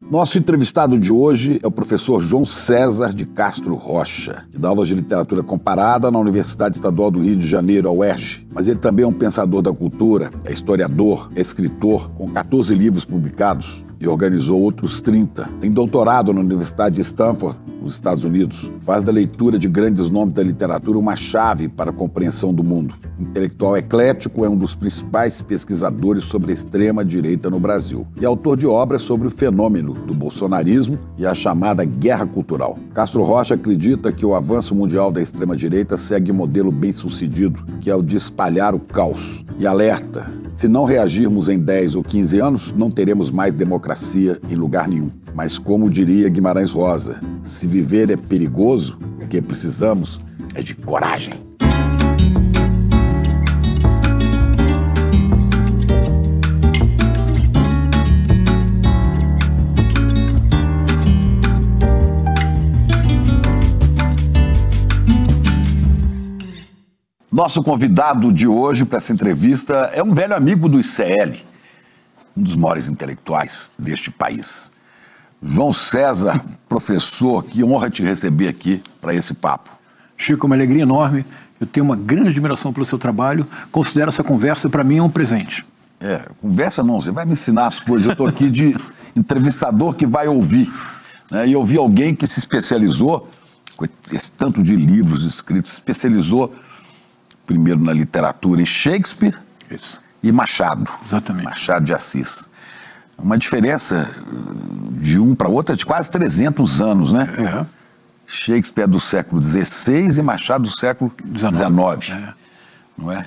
Nosso entrevistado de hoje é o professor João César de Castro Rocha, que dá aulas de literatura comparada na Universidade Estadual do Rio de Janeiro, a UERJ. Mas ele também é um pensador da cultura, é historiador, é escritor, com 14 livros publicados e organizou outros 30. Tem doutorado na Universidade de Stanford, nos Estados Unidos. Faz da leitura de grandes nomes da literatura uma chave para a compreensão do mundo. Intelectual eclético, é um dos principais pesquisadores sobre a extrema-direita no Brasil e autor de obras sobre o fenômeno do bolsonarismo e a chamada guerra cultural. Castro Rocha acredita que o avanço mundial da extrema-direita segue um modelo bem-sucedido, que é o de espalhar o caos. E alerta: se não reagirmos em 10 ou 15 anos, não teremos mais democracia em lugar nenhum. Mas como diria Guimarães Rosa, se viver é perigoso, o que precisamos é de coragem. Nosso convidado de hoje para essa entrevista é um velho amigo do ICL, um dos maiores intelectuais deste país. João César, professor, que honra te receber aqui para esse papo. Chico, uma alegria enorme. Eu tenho uma grande admiração pelo seu trabalho. Considero essa conversa, para mim, um presente. Conversa não, você vai me ensinar as coisas. Eu estou aqui de entrevistador que vai ouvir, né? E ouvir alguém que se especializou, com esse tanto de livros escritos, se especializou primeiro na literatura em Shakespeare. Isso. E Machado. Exatamente. Machado de Assis. Uma diferença de um para outro de quase 300 anos, né? É. Shakespeare é do século XVI e Machado do século XIX. Não é?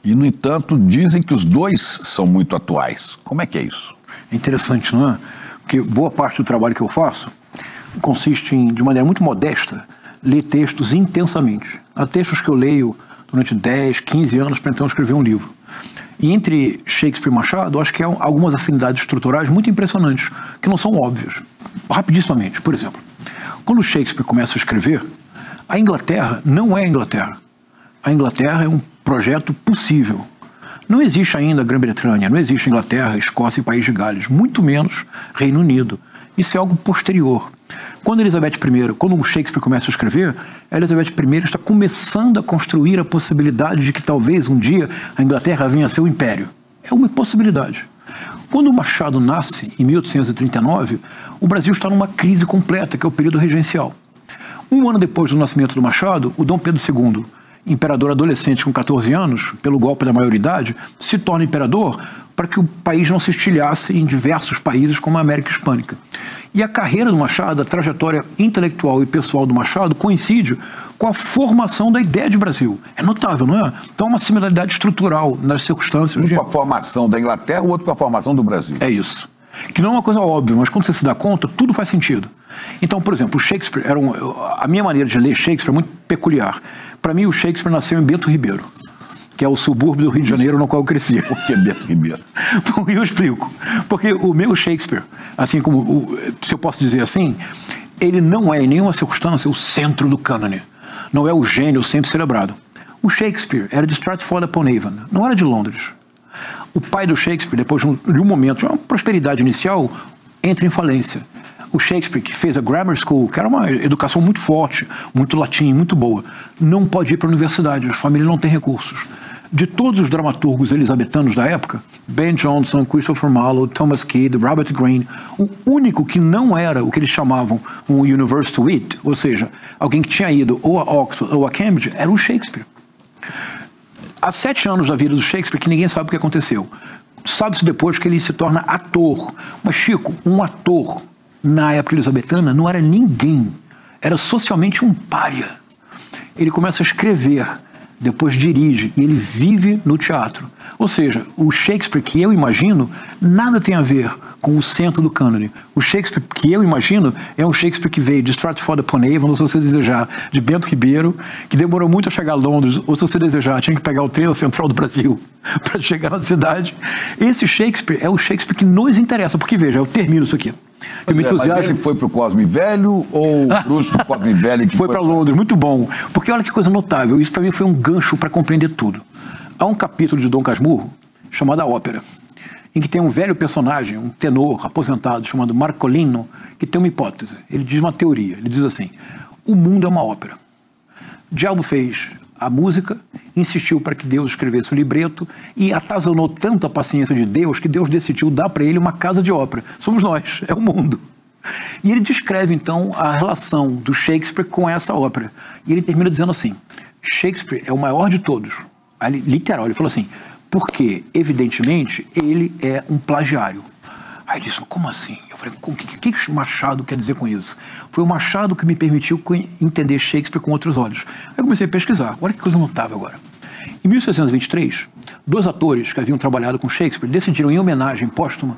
E, no entanto, dizem que os dois são muito atuais. Como é que é isso? É interessante, não é? Porque boa parte do trabalho que eu faço consiste em, de maneira muito modesta, ler textos intensamente. Há textos que eu leio durante 10, 15 anos para então escrever um livro. E entre Shakespeare e Machado, eu acho que há algumas afinidades estruturais muito impressionantes, que não são óbvias. Rapidissimamente, por exemplo, quando Shakespeare começa a escrever, a Inglaterra não é a Inglaterra. A Inglaterra é um projeto possível. Não existe ainda a Grã-Bretanha, não existe Inglaterra, Escócia e País de Gales, muito menos Reino Unido. Isso é algo posterior. Quando o Shakespeare começa a escrever, a Elizabeth I está começando a construir a possibilidade de que talvez um dia a Inglaterra venha a ser um império. É uma possibilidade. Quando o Machado nasce, em 1839, o Brasil está numa crise completa, que é o período regencial. Um ano depois do nascimento do Machado, o Dom Pedro II, imperador adolescente com 14 anos, pelo golpe da maioridade, se torna imperador para que o país não se estilhasse em diversos países como a América Hispânica. E a carreira do Machado, a trajetória intelectual e pessoal do Machado coincide com a formação da ideia de Brasil. É notável, não é? Então, uma similaridade estrutural nas circunstâncias. Um com a formação da Inglaterra, o outro com a formação do Brasil. É isso. Que não é uma coisa óbvia, mas quando você se dá conta, tudo faz sentido. Então, por exemplo, o Shakespeare a minha maneira de ler Shakespeare é muito peculiar. Para mim, o Shakespeare nasceu em Bento Ribeiro, que é o subúrbio do Rio de Janeiro no qual eu cresci. Por que Bento Ribeiro? Eu explico. Porque o meu Shakespeare, assim como, se eu posso dizer assim, ele não é em nenhuma circunstância o centro do cânone. Não é o gênio sempre celebrado. O Shakespeare era de Stratford-upon-Avon, não era de Londres. O pai do Shakespeare, depois de um momento de uma prosperidade inicial, entra em falência. O Shakespeare, que fez a Grammar School, que era uma educação muito forte, muito latim, muito boa, não pode ir para a universidade, a família não tem recursos. De todos os dramaturgos elisabetanos da época, Ben Jonson, Christopher Marlowe, Thomas Kidd, Robert Greene, o único que não era o que eles chamavam um university wit, ou seja, alguém que tinha ido ou a Oxford ou a Cambridge, era o Shakespeare. Há 7 anos da vida do Shakespeare que ninguém sabe o que aconteceu. Sabe-se depois que ele se torna ator. Mas, Chico, um ator na época elisabetana não era ninguém. Era socialmente um pária. Ele começa a escrever, depois dirige, e ele vive no teatro. Ou seja, o Shakespeare que eu imagino nada tem a ver com o centro do cânone. O Shakespeare que eu imagino é um Shakespeare que veio de Stratford-upon-Avon, ou se você desejar, de Bento Ribeiro, que demorou muito a chegar a Londres, ou se você desejar, tinha que pegar o trem central do Brasil para chegar na cidade. Esse Shakespeare é o Shakespeare que nos interessa, porque veja, eu termino isso aqui. Mas ele foi para o Cosme Velho ou o Bruxo do Cosme Velho? Foi para Londres, muito bom. Porque olha que coisa notável, isso para mim foi um gancho para compreender tudo. Há um capítulo de Dom Casmurro chamado A Ópera. em que tem um velho personagem, um tenor aposentado chamado Marcolino, que tem uma hipótese. Ele diz uma teoria. Ele diz assim: o mundo é uma ópera. O diabo fez a música, insistiu para que Deus escrevesse o libreto e atazanou tanto a paciência de Deus que Deus decidiu dar para ele uma casa de ópera. Somos nós, é o mundo. E ele descreve então a relação do Shakespeare com essa ópera. E ele termina dizendo assim: Shakespeare é o maior de todos. Aí, literal, ele falou assim: porque, evidentemente, ele é um plagiário. Aí ele disse: como assim? Eu falei: o que Machado quer dizer com isso? Foi o Machado que me permitiu entender Shakespeare com outros olhos. Aí eu comecei a pesquisar. Olha que coisa notável agora. Em 1623, 2 atores que haviam trabalhado com Shakespeare decidiram, em homenagem póstuma,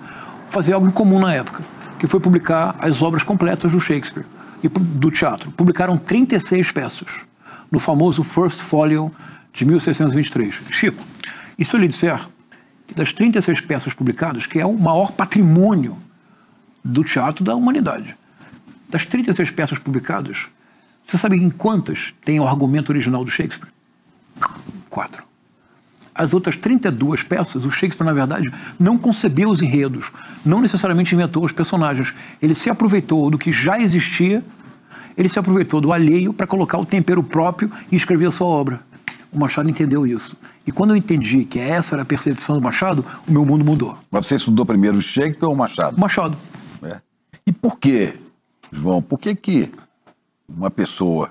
fazer algo em comum na época, que foi publicar as obras completas do Shakespeare e do teatro. Publicaram 36 peças no famoso First Folio de 1623. Chico, e se eu lhe disser que das 36 peças publicadas, que é o maior patrimônio do teatro da humanidade, das 36 peças publicadas, você sabe em quantas tem o argumento original do Shakespeare? 4. As outras 32 peças, o Shakespeare, na verdade, não concebeu os enredos, não necessariamente inventou os personagens. Ele se aproveitou do que já existia, ele se aproveitou do alheio para colocar o tempero próprio e escrever a sua obra. O Machado entendeu isso. E quando eu entendi que essa era a percepção do Machado, o meu mundo mudou. Mas você estudou primeiro o Shakespeare ou o Machado? Machado. É. E por quê, João? Por que uma pessoa,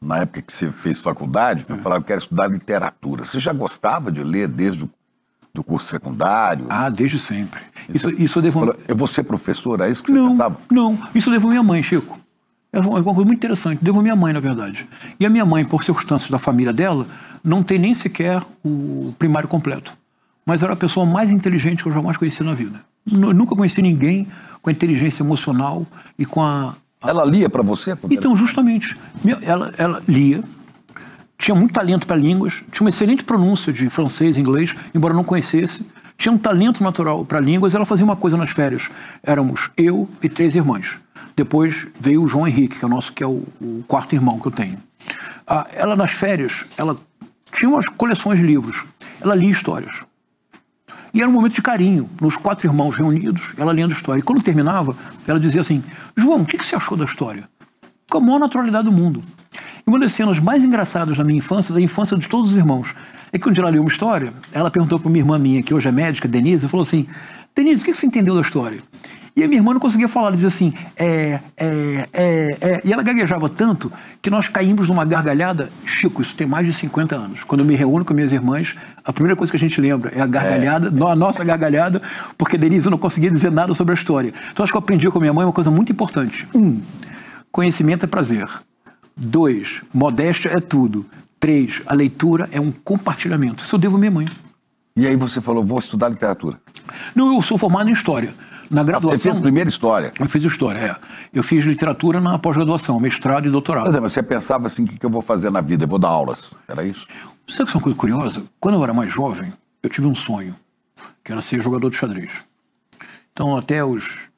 na época que você fez faculdade, foi falar: eu quero estudar literatura? Você já gostava de ler desde o curso secundário? Ah, desde sempre. Isso eu devo... Falou: eu vou ser professor, é isso que você pensava? Não, isso eu devo à minha mãe, Chico. É uma coisa muito interessante, devo à minha mãe, na verdade. E a minha mãe, por circunstâncias da família dela, não tem nem sequer o primário completo. Mas era a pessoa mais inteligente que eu jamais conheci na vida. Eu nunca conheci ninguém com a inteligência emocional e com a... Ela lia para você? Então, justamente. Ela lia, tinha muito talento para línguas, tinha uma excelente pronúncia de francês e inglês, embora não conhecesse. Tinha um talento natural para línguas. Ela fazia uma coisa nas férias. Éramos eu e 3 irmãs. Depois veio o João Henrique, que é o 4º irmão que eu tenho. Ela, nas férias, ela tinha umas coleções de livros. Ela lia histórias. E era um momento de carinho, nos 4 irmãos reunidos, ela lendo história. E quando terminava, ela dizia assim: João, o que você achou da história? Com a maior naturalidade do mundo. E uma das cenas mais engraçadas da minha infância, da infância de todos os irmãos, é que um dia ela leu uma história, ela perguntou para uma irmã minha, que hoje é médica, Denise, e falou assim: Denise, o que você entendeu da história? E a minha irmã não conseguia falar, ela dizia assim: E ela gaguejava tanto que nós caímos numa gargalhada. Chico, isso tem mais de 50 anos. Quando eu me reúno com minhas irmãs, a primeira coisa que a gente lembra é a gargalhada, a nossa gargalhada, porque Denise não conseguia dizer nada sobre a história. Então acho que eu aprendi com a minha mãe uma coisa muito importante. 1, conhecimento é prazer. 2, modéstia é tudo. 3, a leitura é um compartilhamento. Isso eu devo à minha mãe. E aí você falou: vou estudar literatura. Não, eu sou formado em História. Na graduação, você fez primeiro História? Eu fiz História, Eu fiz Literatura na pós-graduação, mestrado e doutorado. Mas você pensava assim: o que eu vou fazer na vida? Eu vou dar aulas. Era isso? Sabe que é uma coisa curiosa? Quando eu era mais jovem, eu tive um sonho, que era ser jogador de xadrez. Então, até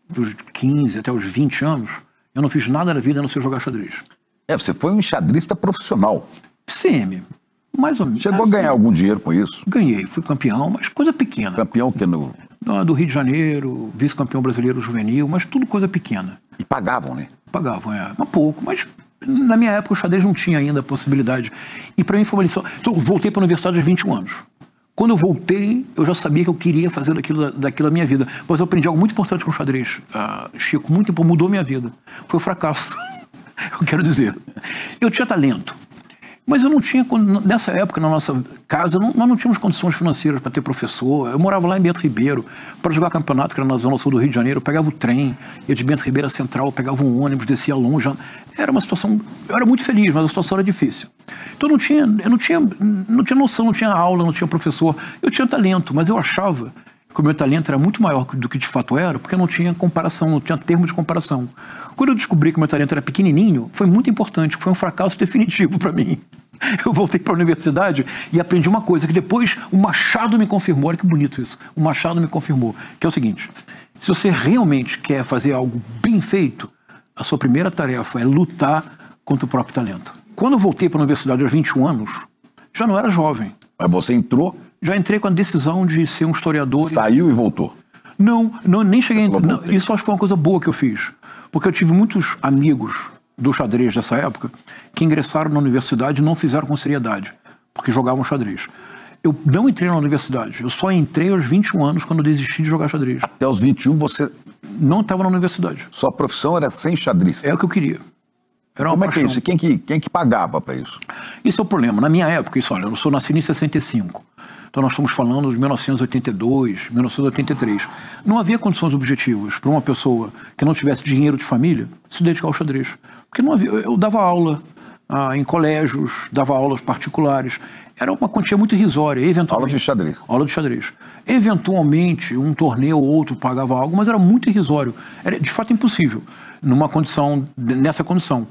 dos 15, até os 20 anos, eu não fiz nada na vida a não ser jogar xadrez. Você foi um enxadrista profissional. Semi, mais ou menos. Chegou a ganhar algum dinheiro com isso? Ganhei, fui campeão, mas coisa pequena. Campeão que no... Do Rio de Janeiro, vice-campeão brasileiro juvenil, mas tudo coisa pequena. E pagavam, né? Pagavam, mas pouco, mas na minha época o xadrez não tinha ainda a possibilidade. E para mim foi uma lição. Então eu voltei para a universidade aos 21 anos. Quando eu voltei, eu já sabia que eu queria fazer daquilo a minha vida. Mas eu aprendi algo muito importante com o xadrez, Chico, muito importante, mudou minha vida. Foi o fracasso, eu quero dizer. Eu tinha talento. Mas eu não tinha, nessa época, na nossa casa, nós não tínhamos condições financeiras para ter professor. Eu morava lá em Bento Ribeiro, para jogar campeonato, que era na zona sul do Rio de Janeiro. Eu pegava o trem, ia de Bento Ribeiro à Central, pegava um ônibus, descia longe. Era uma situação... Eu era muito feliz, mas a situação era difícil. Então eu não tinha noção, não tinha aula, não tinha professor. Eu tinha talento, mas eu achava que o meu talento era muito maior do que de fato era, porque eu não tinha comparação, não tinha termo de comparação. Quando eu descobri que o meu talento era pequenininho, foi muito importante, foi um fracasso definitivo para mim. Eu voltei para a universidade e aprendi uma coisa que depois o Machado me confirmou. Olha que bonito isso. O Machado me confirmou, que é o seguinte: se você realmente quer fazer algo bem feito, a sua primeira tarefa é lutar contra o próprio talento. Quando eu voltei para a universidade aos 21 anos, já não era jovem. Mas você entrou Já entrei com a decisão de ser um historiador. Saiu e voltou? Não, nem cheguei. Não, isso acho que foi uma coisa boa que eu fiz. Porque eu tive muitos amigos do xadrez dessa época que ingressaram na universidade e não fizeram com seriedade, porque jogavam xadrez. Eu não entrei na universidade, eu só entrei aos 21 anos quando eu desisti de jogar xadrez. Até os 21 você... Não estava na universidade. Sua profissão era sem xadrez? É o que eu queria. Era uma Como paixão. é que é isso? Quem que pagava para isso? Isso é o problema. Na minha época, olha, eu nasci em 65. Então nós estamos falando de 1982, 1983. Não havia condições objetivas para uma pessoa que não tivesse dinheiro de família se dedicar ao xadrez. Porque não havia. Eu dava aula em colégios, dava aulas particulares. Era uma quantia muito irrisória. Aula de xadrez. Aula de xadrez. Eventualmente, um torneio ou outro pagava algo, mas era muito irrisório. Era de fato impossível nessa condição.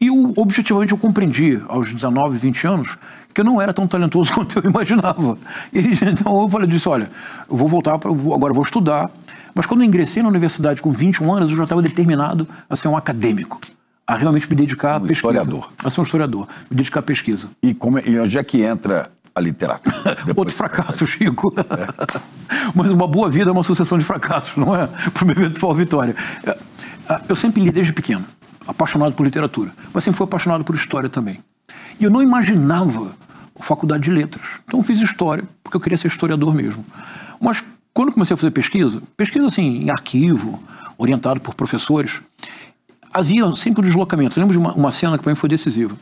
E objetivamente eu compreendi, aos 19, 20 anos, que eu não era tão talentoso quanto eu imaginava. Então eu disse, olha, eu vou voltar, agora eu vou estudar. Mas quando eu ingressei na universidade com 21 anos, eu já estava determinado a ser um acadêmico, a realmente me dedicar à pesquisa. Historiador. A ser um historiador, me dedicar à pesquisa. E onde é que entra a literatura? Outro fracasso, Chico. Mas uma boa vida é uma sucessão de fracassos, não é? Para uma eventual vitória. Eu sempre li desde pequeno, apaixonado por literatura, mas sempre fui apaixonado por história também. E eu não imaginava a faculdade de letras. Então eu fiz história, porque eu queria ser historiador mesmo. Mas quando eu comecei a fazer pesquisa assim, em arquivo, orientado por professores, havia sempre um deslocamento. Eu lembro de uma cena que para mim foi decisiva.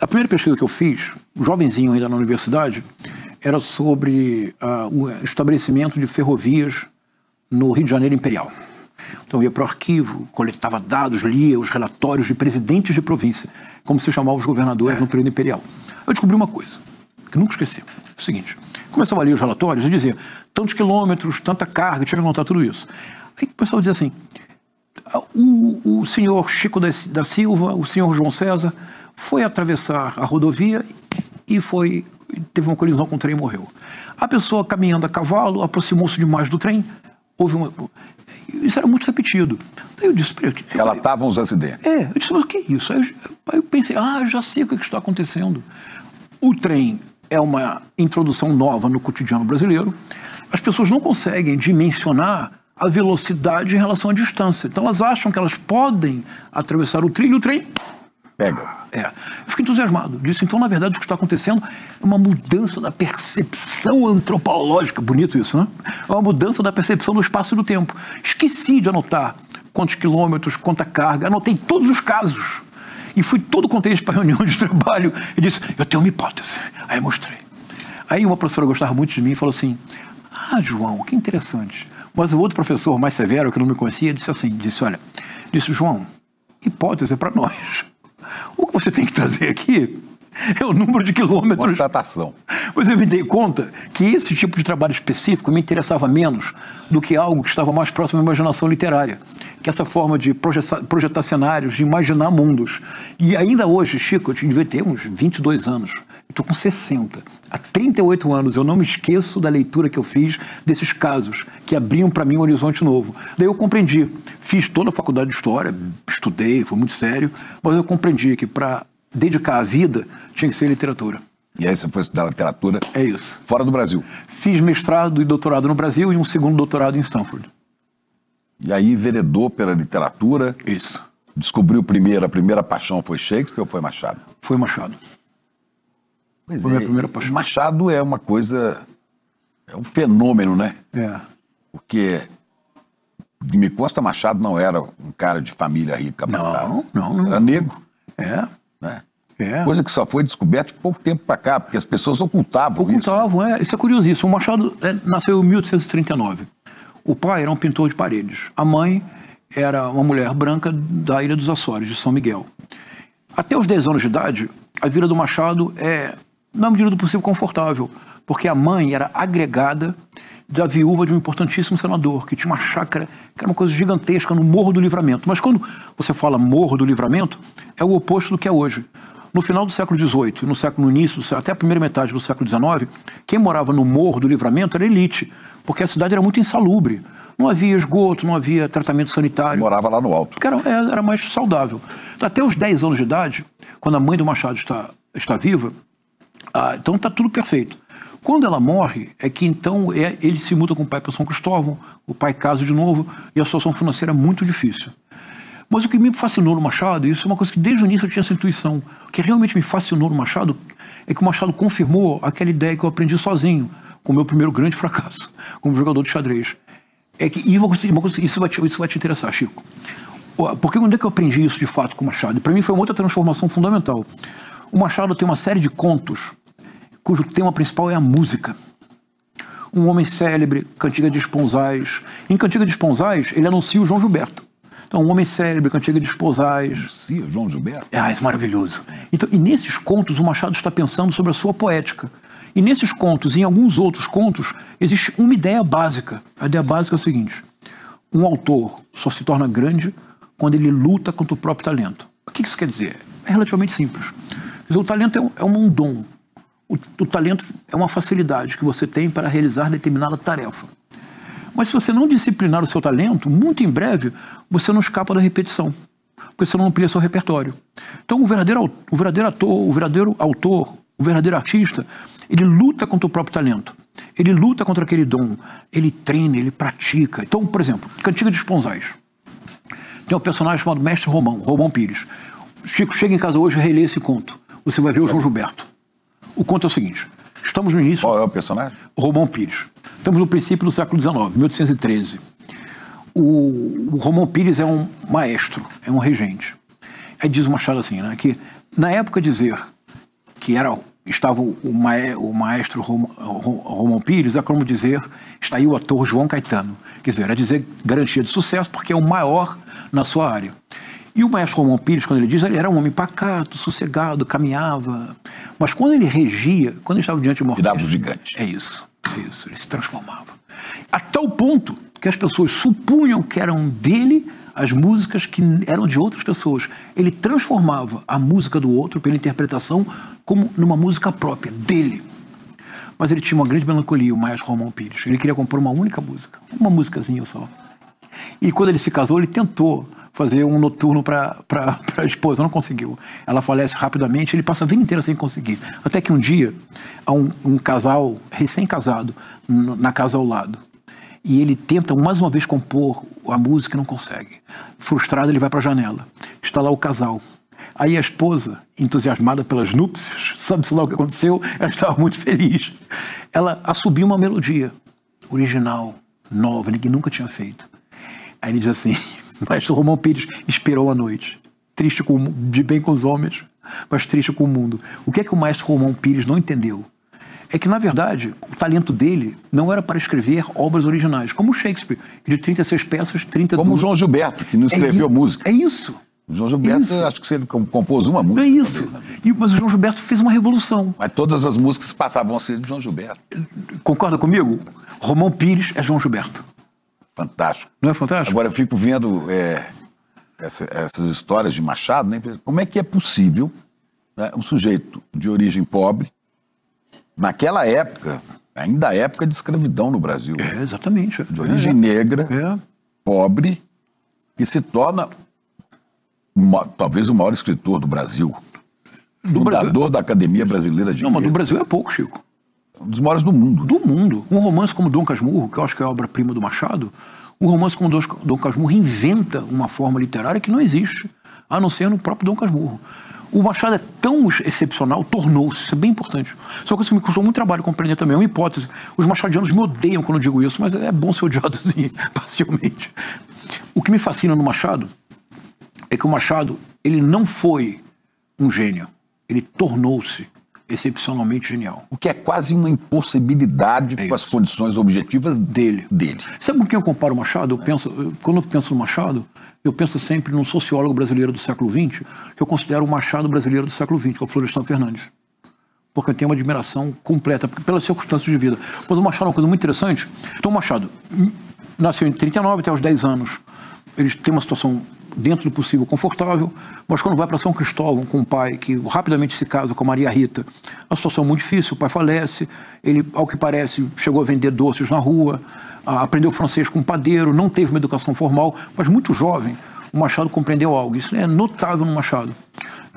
A primeira pesquisa que eu fiz, jovenzinho ainda na universidade, era sobre o estabelecimento de ferrovias no Rio de Janeiro Imperial. Então eu ia para o arquivo, coletava dados, lia os relatórios de presidentes de província, como se chamavam os governadores no período imperial. Eu descobri uma coisa, que nunca esqueci. É o seguinte, começava a ler os relatórios e dizia, tantos quilômetros, tanta carga, tinha que anotar tudo isso. Aí o pessoal dizia assim, o senhor Chico da Silva, o senhor João César, foi atravessar a rodovia e teve uma colisão com o trem e morreu. A pessoa caminhando a cavalo, aproximou-se demais do trem, houve uma... Isso era muito repetido. Aí eu disse... Relatavam os acidentes. Eu disse, mas o que é isso? Aí eu pensei, já sei o que está acontecendo. O trem é uma introdução nova no cotidiano brasileiro. As pessoas não conseguem dimensionar a velocidade em relação à distância. Então elas acham que elas podem atravessar o trilho e o trem... Pega. Eu fiquei entusiasmado disso. Então, na verdade, o que está acontecendo é uma mudança da percepção antropológica. Bonito isso, né? É uma mudança da percepção do espaço e do tempo. Esqueci de anotar quantos quilômetros, quanta carga. Anotei todos os casos. E fui todo contente para a reunião de trabalho e disse, eu tenho uma hipótese. Aí mostrei. Aí uma professora gostava muito de mim e falou assim, João, que interessante. Mas o outro professor, mais severo, que não me conhecia, disse, João, hipótese é para nós. O que você tem que trazer aqui é o número de quilômetros. Constatação. Pois eu me dei conta que esse tipo de trabalho específico me interessava menos do que algo que estava mais próximo à imaginação literária. Que essa forma de projetar cenários, de imaginar mundos. E ainda hoje, Chico, eu devia ter uns 22 anos. Eu estou com 60. Há 38 anos eu não me esqueço da leitura que eu fiz desses casos, que abriam para mim um horizonte novo. Daí eu compreendi. Fiz toda a faculdade de História, estudei, foi muito sério, mas eu compreendi que para dedicar a vida tinha que ser literatura. E aí você foi estudar literatura? É isso. Fora do Brasil? Fiz mestrado e doutorado no Brasil e um segundo doutorado em Stanford. E aí enveredou pela literatura? Isso. Descobriu a primeira paixão foi Shakespeare ou foi Machado? Foi Machado. Pois foi minha primeira paixão. Machado é uma coisa, é um fenômeno, né? Porque me consta, Machado não era um cara de família rica. Não. Era negro. Né? Coisa que só foi descoberta de pouco tempo para cá, porque as pessoas ocultavam isso. Isso é curiosíssimo. O Machado nasceu em 1839. O pai era um pintor de paredes. A mãe era uma mulher branca da Ilha dos Açores, de São Miguel. Até os 10 anos de idade, a vida do Machado é, na medida do possível, confortável, porque a mãe era agregada da viúva de um importantíssimo senador, que tinha uma chácara, que era uma coisa gigantesca, no Morro do Livramento. Mas quando você fala Morro do Livramento, é o oposto do que é hoje. No final do século XVIII, no início, até a primeira metade do século XIX, quem morava no Morro do Livramento era elite, porque a cidade era muito insalubre. Não havia esgoto, não havia tratamento sanitário. Morava lá no alto. Era mais saudável. Até os 10 anos de idade, quando a mãe do Machado está viva, então está tudo perfeito. Quando ela morre, é que então ele se muda com o pai para São Cristóvão, o pai casa de novo, e a situação financeira é muito difícil. Mas o que me fascinou no Machado, e isso é uma coisa que desde o início eu tinha essa intuição, o que realmente me fascinou no Machado é que o Machado confirmou aquela ideia que eu aprendi sozinho, com o meu primeiro grande fracasso, como jogador de xadrez. É que, e isso vai te interessar, Chico. Porque onde é que eu aprendi isso de fato com o Machado? E para mim foi uma outra transformação fundamental. O Machado tem uma série de contos cujo tema principal é a música. Um Homem Célebre, Cantiga de Esponzais. Em Cantiga de Esponzais, ele anuncia o João Gilberto. Então, Um Homem Célebre, Cantiga de Esponzais. Anuncia o João Gilberto? É maravilhoso. Então, e nesses contos, o Machado está pensando sobre a sua poética. E nesses contos, e em alguns outros contos, existe uma ideia básica. A ideia básica é o seguinte: um autor só se torna grande quando ele luta contra o próprio talento. O que isso quer dizer? É relativamente simples. Quer dizer, o talento é um dom. O talento é uma facilidade que você tem para realizar determinada tarefa. Mas se você não disciplinar o seu talento, muito em breve, você não escapa da repetição. Porque você não amplia seu repertório. Então o verdadeiro ator, o verdadeiro autor, o verdadeiro artista, ele luta contra o próprio talento. Ele luta contra aquele dom. Ele treina, ele pratica. Então, por exemplo, Cantiga de Esponzais. Tem um personagem chamado Mestre Romão Pires. Chico, chega em casa hoje e relê esse conto. Você vai ver o João Gilberto. O conto é o seguinte: estamos no início... Qual é o personagem? Romão Pires. Estamos no princípio do século XIX, 1813. O Romão Pires é um maestro, é um regente. Aí diz o Machado assim, né, que na época dizer que estava o maestro Romão Pires é como dizer está aí o ator João Caetano. Quer dizer, é dizer garantia de sucesso porque é o maior na sua área. E o maestro Romão Pires, quando ele diz, ele era um homem pacato, sossegado, caminhava. Mas quando ele regia, quando ele estava diante de uma orquestra... Virava um gigante. É isso, ele se transformava. A tal ponto que as pessoas supunham que eram dele as músicas que eram de outras pessoas. Ele transformava a música do outro, pela interpretação, como numa música própria, dele. Mas ele tinha uma grande melancolia, o maestro Romão Pires. Ele queria compor uma única música, uma musicazinha só. E quando ele se casou, ele tentou fazer um noturno para a esposa, não conseguiu. Ela falece rapidamente, ele passa a vida inteira sem conseguir. Até que um dia, há um casal recém-casado na casa ao lado. E ele tenta mais uma vez compor a música e não consegue. Frustrado, ele vai para a janela. Está lá o casal. Aí a esposa, entusiasmada pelas núpcias, sabe-se lá o que aconteceu, ela estava muito feliz. Ela assobiu uma melodia original, nova, ninguém nunca tinha feito. Aí ele diz assim: Maestro Romão Pires esperou a noite, triste de bem com os homens, mas triste com o mundo. O que é que o maestro Romão Pires não entendeu? É que, na verdade, o talento dele não era para escrever obras originais, como o Shakespeare, de 36 peças, 32... Como o João Gilberto, que não escreveu música. É isso. O João Gilberto, acho que ele compôs uma música. É isso. Mas o João Gilberto fez uma revolução. Mas todas as músicas passavam a ser de João Gilberto. Concorda comigo? Romão Pires é João Gilberto. Fantástico. Não é fantástico? Agora eu fico vendo essas histórias de Machado, né? Como é que é possível, né, um sujeito de origem pobre, naquela época, ainda a época de escravidão no Brasil, exatamente. De origem negra, pobre, que se torna talvez o maior escritor do Brasil, fundador da Academia Brasileira de Letras. Não, mas do Brasil é pouco, Chico. Um dos maiores do mundo. Do mundo. Um romance como Dom Casmurro, que eu acho que é a obra-prima do Machado, um romance como Dom Casmurro inventa uma forma literária que não existe, a não ser no próprio Dom Casmurro. O Machado é tão excepcional, tornou-se, isso é bem importante. Isso é uma coisa que me custou muito trabalho compreender também, é uma hipótese. Os machadianos me odeiam quando eu digo isso, mas é bom ser odiado assim, parcialmente. O que me fascina no Machado é que o Machado, ele não foi um gênio, ele tornou-se excepcionalmente genial. O que é quase uma impossibilidade com as condições objetivas dele. Sabe com quem eu comparo o Machado? Quando eu penso no Machado, eu penso sempre num sociólogo brasileiro do século XX, que eu considero o Machado brasileiro do século XX, que é o Florestan Fernandes. Porque eu tenho uma admiração completa, pelas circunstâncias de vida. Mas o Machado é uma coisa muito interessante. Então o Machado nasceu em 39 até os 10 anos. Ele tem uma situação dentro do possível confortável, mas quando vai para São Cristóvão com o pai, que rapidamente se casa com a Maria Rita, a situação é muito difícil, o pai falece, ele, ao que parece, chegou a vender doces na rua, aprendeu francês com um padeiro, não teve uma educação formal, mas muito jovem, o Machado compreendeu algo, isso é notável no Machado.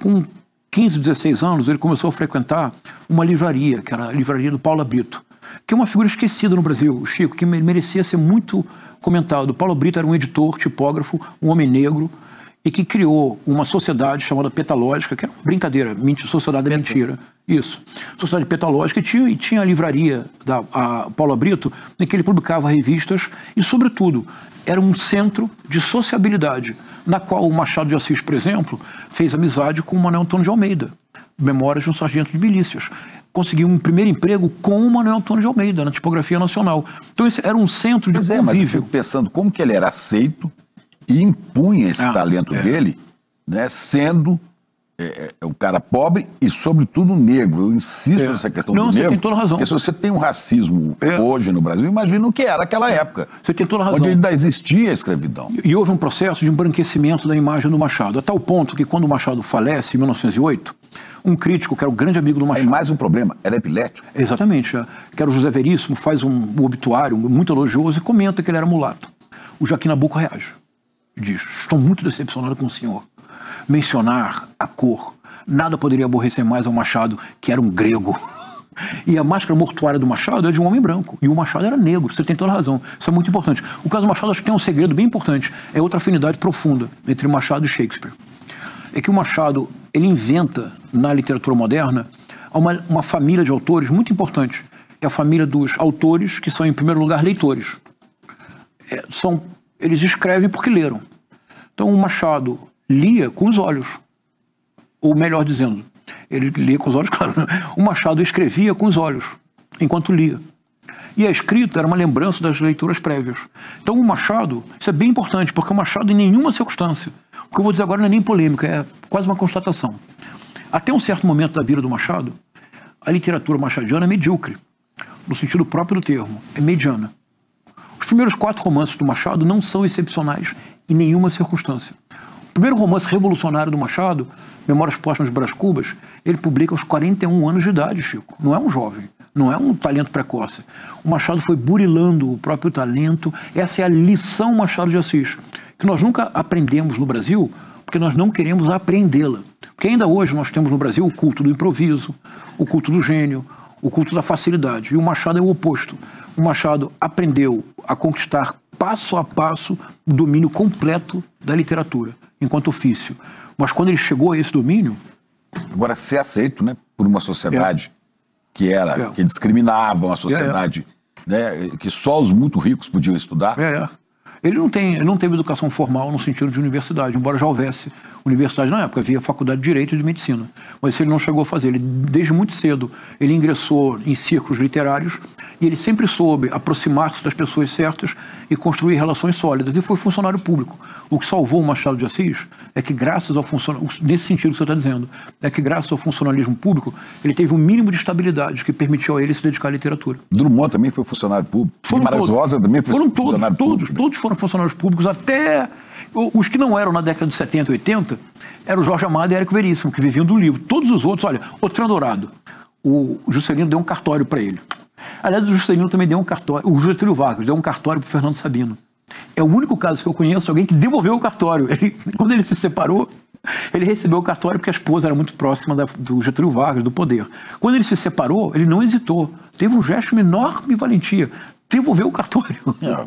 Com 15, 16 anos, ele começou a frequentar uma livraria, que era a livraria do Paula Brito, que é uma figura esquecida no Brasil, Chico, que merecia ser muito comentado. Paulo Brito era um editor, tipógrafo, um homem negro, e que criou uma sociedade chamada Petalógica, que era uma brincadeira, sociedade da mentira. Isso. Sociedade Petalógica, e tinha a livraria da Paulo Brito, em que ele publicava revistas, e, sobretudo, era um centro de sociabilidade, na qual o Machado de Assis, por exemplo, fez amizade com o Manuel Antônio de Almeida, Memórias de um Sargento de Milícias. Conseguiu um primeiro emprego com o Manuel Antônio de Almeida, na tipografia nacional. Então, esse era um centro de convívio. Mas eu fico pensando como que ele era aceito e impunha esse talento dele, né, sendo um cara pobre e, sobretudo, negro. Eu insisto nessa questão do negro. Você tem toda a razão. Porque se você tem um racismo hoje no Brasil, imagina o que era aquela época. Você tem toda a razão. Onde ainda existia a escravidão. E houve um processo de embranquecimento da imagem do Machado, a tal ponto que, quando o Machado falece, em 1908, um crítico, que era o grande amigo do Machado... Aí mais um problema, era epilético. Exatamente. Que era o José Veríssimo, faz um obituário muito elogioso e comenta que ele era mulato. O Joaquim Nabuco reage. Diz: estou muito decepcionado com o senhor. Mencionar a cor, nada poderia aborrecer mais ao Machado, que era um grego. E a máscara mortuária do Machado é de um homem branco. E o Machado era negro, você tem toda a razão. Isso é muito importante. O caso do Machado, acho que tem um segredo bem importante. É outra afinidade profunda entre Machado e Shakespeare. É que o Machado, ele inventa na literatura moderna uma família de autores muito importante. É a família dos autores que são, em primeiro lugar, leitores. Eles escrevem porque leram. Então, o Machado lia com os olhos. Ou melhor dizendo, ele lia com os olhos, claro. O Machado escrevia com os olhos, enquanto lia. E a escrita era uma lembrança das leituras prévias. Então, o Machado, isso é bem importante, porque o Machado, em nenhuma circunstância, o que eu vou dizer agora não é nem polêmica, é quase uma constatação. Até um certo momento da vida do Machado, a literatura machadiana é medíocre, no sentido próprio do termo, é mediana. Os primeiros 4 romances do Machado não são excepcionais em nenhuma circunstância. O primeiro romance revolucionário do Machado, Memórias Póstumas de Brás Cubas, ele publica aos 41 anos de idade, Chico. Não é um jovem, não é um talento precoce. O Machado foi burilando o próprio talento. Essa é a lição Machado de Assis, que nós nunca aprendemos no Brasil, porque nós não queremos aprendê-la. Porque ainda hoje nós temos no Brasil o culto do improviso, o culto do gênio, o culto da facilidade. E o Machado é o oposto. O Machado aprendeu a conquistar passo a passo o domínio completo da literatura, enquanto ofício. Mas quando ele chegou a esse domínio... Agora, ser aceito, né, por uma sociedade que discriminava, uma sociedade né, que só os muito ricos podiam estudar. Ele não teve educação formal no sentido de universidade, embora já houvesse universidade na época, havia faculdade de Direito e de Medicina. Mas isso ele não chegou a fazer. Ele, desde muito cedo, ele ingressou em círculos literários e ele sempre soube aproximar-se das pessoas certas e construir relações sólidas. E foi funcionário público. O que salvou o Machado de Assis é que, graças ao funcionalismo, nesse sentido que você está dizendo, é que, graças ao funcionalismo público, ele teve um mínimo de estabilidade que permitiu a ele se dedicar à literatura. Drummond também foi funcionário público. Guimarães Rosa também foi funcionário público. Todos foram funcionários públicos, até os que não eram na década de 70 e 80, eram o Jorge Amado e Érico Veríssimo, que viviam do livro. Todos os outros, olha, Otran Dourado, o Juscelino deu um cartório para ele. Aliás, o Juscelino também deu um cartório, o Getúlio Vargas deu um cartório para o Fernando Sabino. É o único caso que eu conheço de alguém que devolveu o cartório. Quando ele se separou, ele recebeu o cartório porque a esposa era muito próxima do Getúlio Vargas, do poder. Quando ele se separou, ele não hesitou. Teve um gesto de enorme valentia. Devolveu o cartório.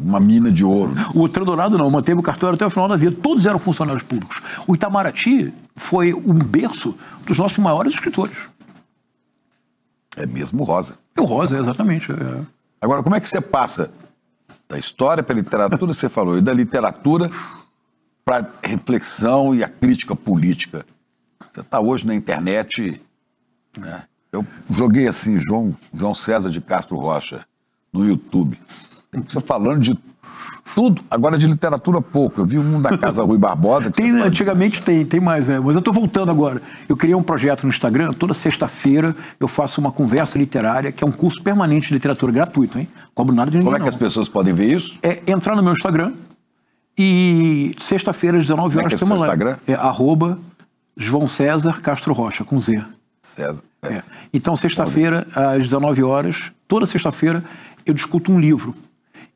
Uma mina de ouro. O Otran Dourado não, manteve o cartório até o final da vida. Todos eram funcionários públicos. O Itamaraty foi um berço dos nossos maiores escritores. É mesmo Rosa. É o Rosa, exatamente. Agora, como é que você passa da história para a literatura, você falou, e da literatura para a reflexão e a crítica política? Você está hoje na internet, né? Eu joguei assim, João César de Castro Rocha, no YouTube. Você falando de tudo, agora de literatura pouco. Eu vi um da Casa Rui Barbosa. Antigamente tem mais, né? Mas eu estou voltando agora. Eu criei um projeto no Instagram, toda sexta-feira eu faço uma conversa literária, que é um curso permanente de literatura gratuito, hein? Cobro nada de ninguém. Como é que as pessoas podem ver isso? É entrar no meu Instagram e sexta-feira às 19 horas temos lá. Instagram? É @João César Castro Rocha, com Z. César. Então, sexta-feira às 19 horas, toda sexta-feira, eu discuto um livro.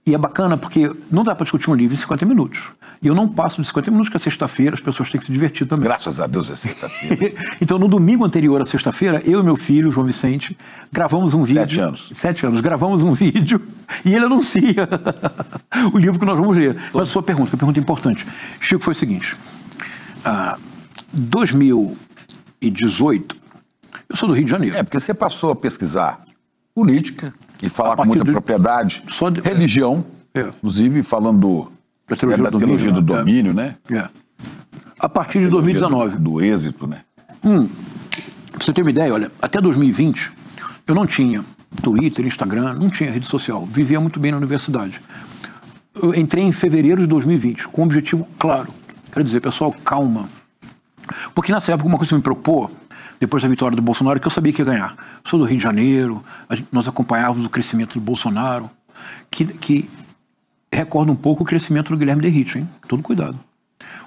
E é bacana porque não dá para discutir um livro em 50 minutos. E eu não passo de 50 minutos, porque é sexta-feira, as pessoas têm que se divertir também. Graças a Deus é sexta-feira. Então, no domingo anterior à sexta-feira, eu e meu filho, João Vicente, gravamos um vídeo. 7 anos. 7 anos. Gravamos um vídeo e ele anuncia o livro que nós vamos ler. Mas a sua pergunta, uma pergunta importante. Chico, foi o seguinte. 2018, eu sou do Rio de Janeiro. Porque você passou a pesquisar política e falar com muita propriedade, religião, inclusive falando da teologia do domínio, né? A partir de 2019. Do êxito, né? Pra você ter uma ideia, olha, até 2020, eu não tinha Twitter, Instagram, não tinha rede social. Vivia muito bem na universidade. Eu entrei em fevereiro de 2020, com um objetivo claro. Quero dizer, pessoal, calma. Porque nessa época uma coisa que me preocupou, depois da vitória do Bolsonaro, que eu sabia que ia ganhar. Sou do Rio de Janeiro, nós acompanhávamos o crescimento do Bolsonaro, que recorda um pouco o crescimento do Guilherme Derrite, hein? Todo cuidado.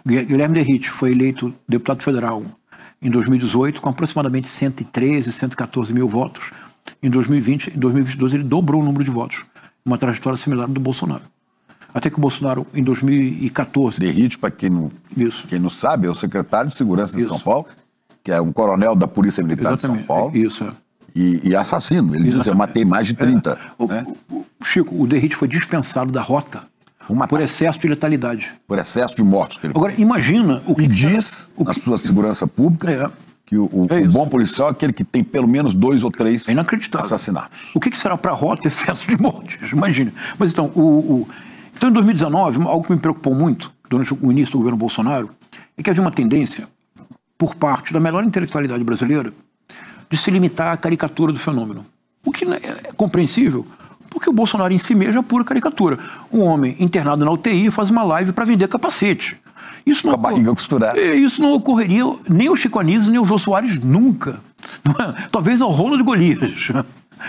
O Guilherme Derrite foi eleito deputado federal em 2018 com aproximadamente 113, 114 mil votos. Em 2020, em 2022 ele dobrou o número de votos. Uma trajetória similar ao do Bolsonaro. Até que o Bolsonaro, em 2014... Derrite, para quem não sabe, é o secretário de Segurança de São Paulo, que é um coronel da Polícia Militar de São Paulo. E assassino. Ele diz, eu matei mais de 30. Chico, o Derrite foi dispensado da rota por excesso de letalidade. Por excesso de mortos. Agora, imagina o que... E diz, na sua segurança pública, que o bom policial é aquele que tem pelo menos 2 ou 3 assassinatos. O que será para a rota excesso de mortes? Imagina. Mas então, então, em 2019, algo que me preocupou muito, durante o início do governo Bolsonaro, é que havia uma tendência, por parte da melhor intelectualidade brasileira, de se limitar à caricatura do fenômeno. O que é compreensível, porque o Bolsonaro em si mesmo é pura caricatura. Um homem internado na UTI faz uma live para vender capacete. Isso não, com a barriga costurada. Isso não ocorreria nem ao Chico Anísio, nem ao Jô Soares nunca. Talvez ao Rolo de Golias.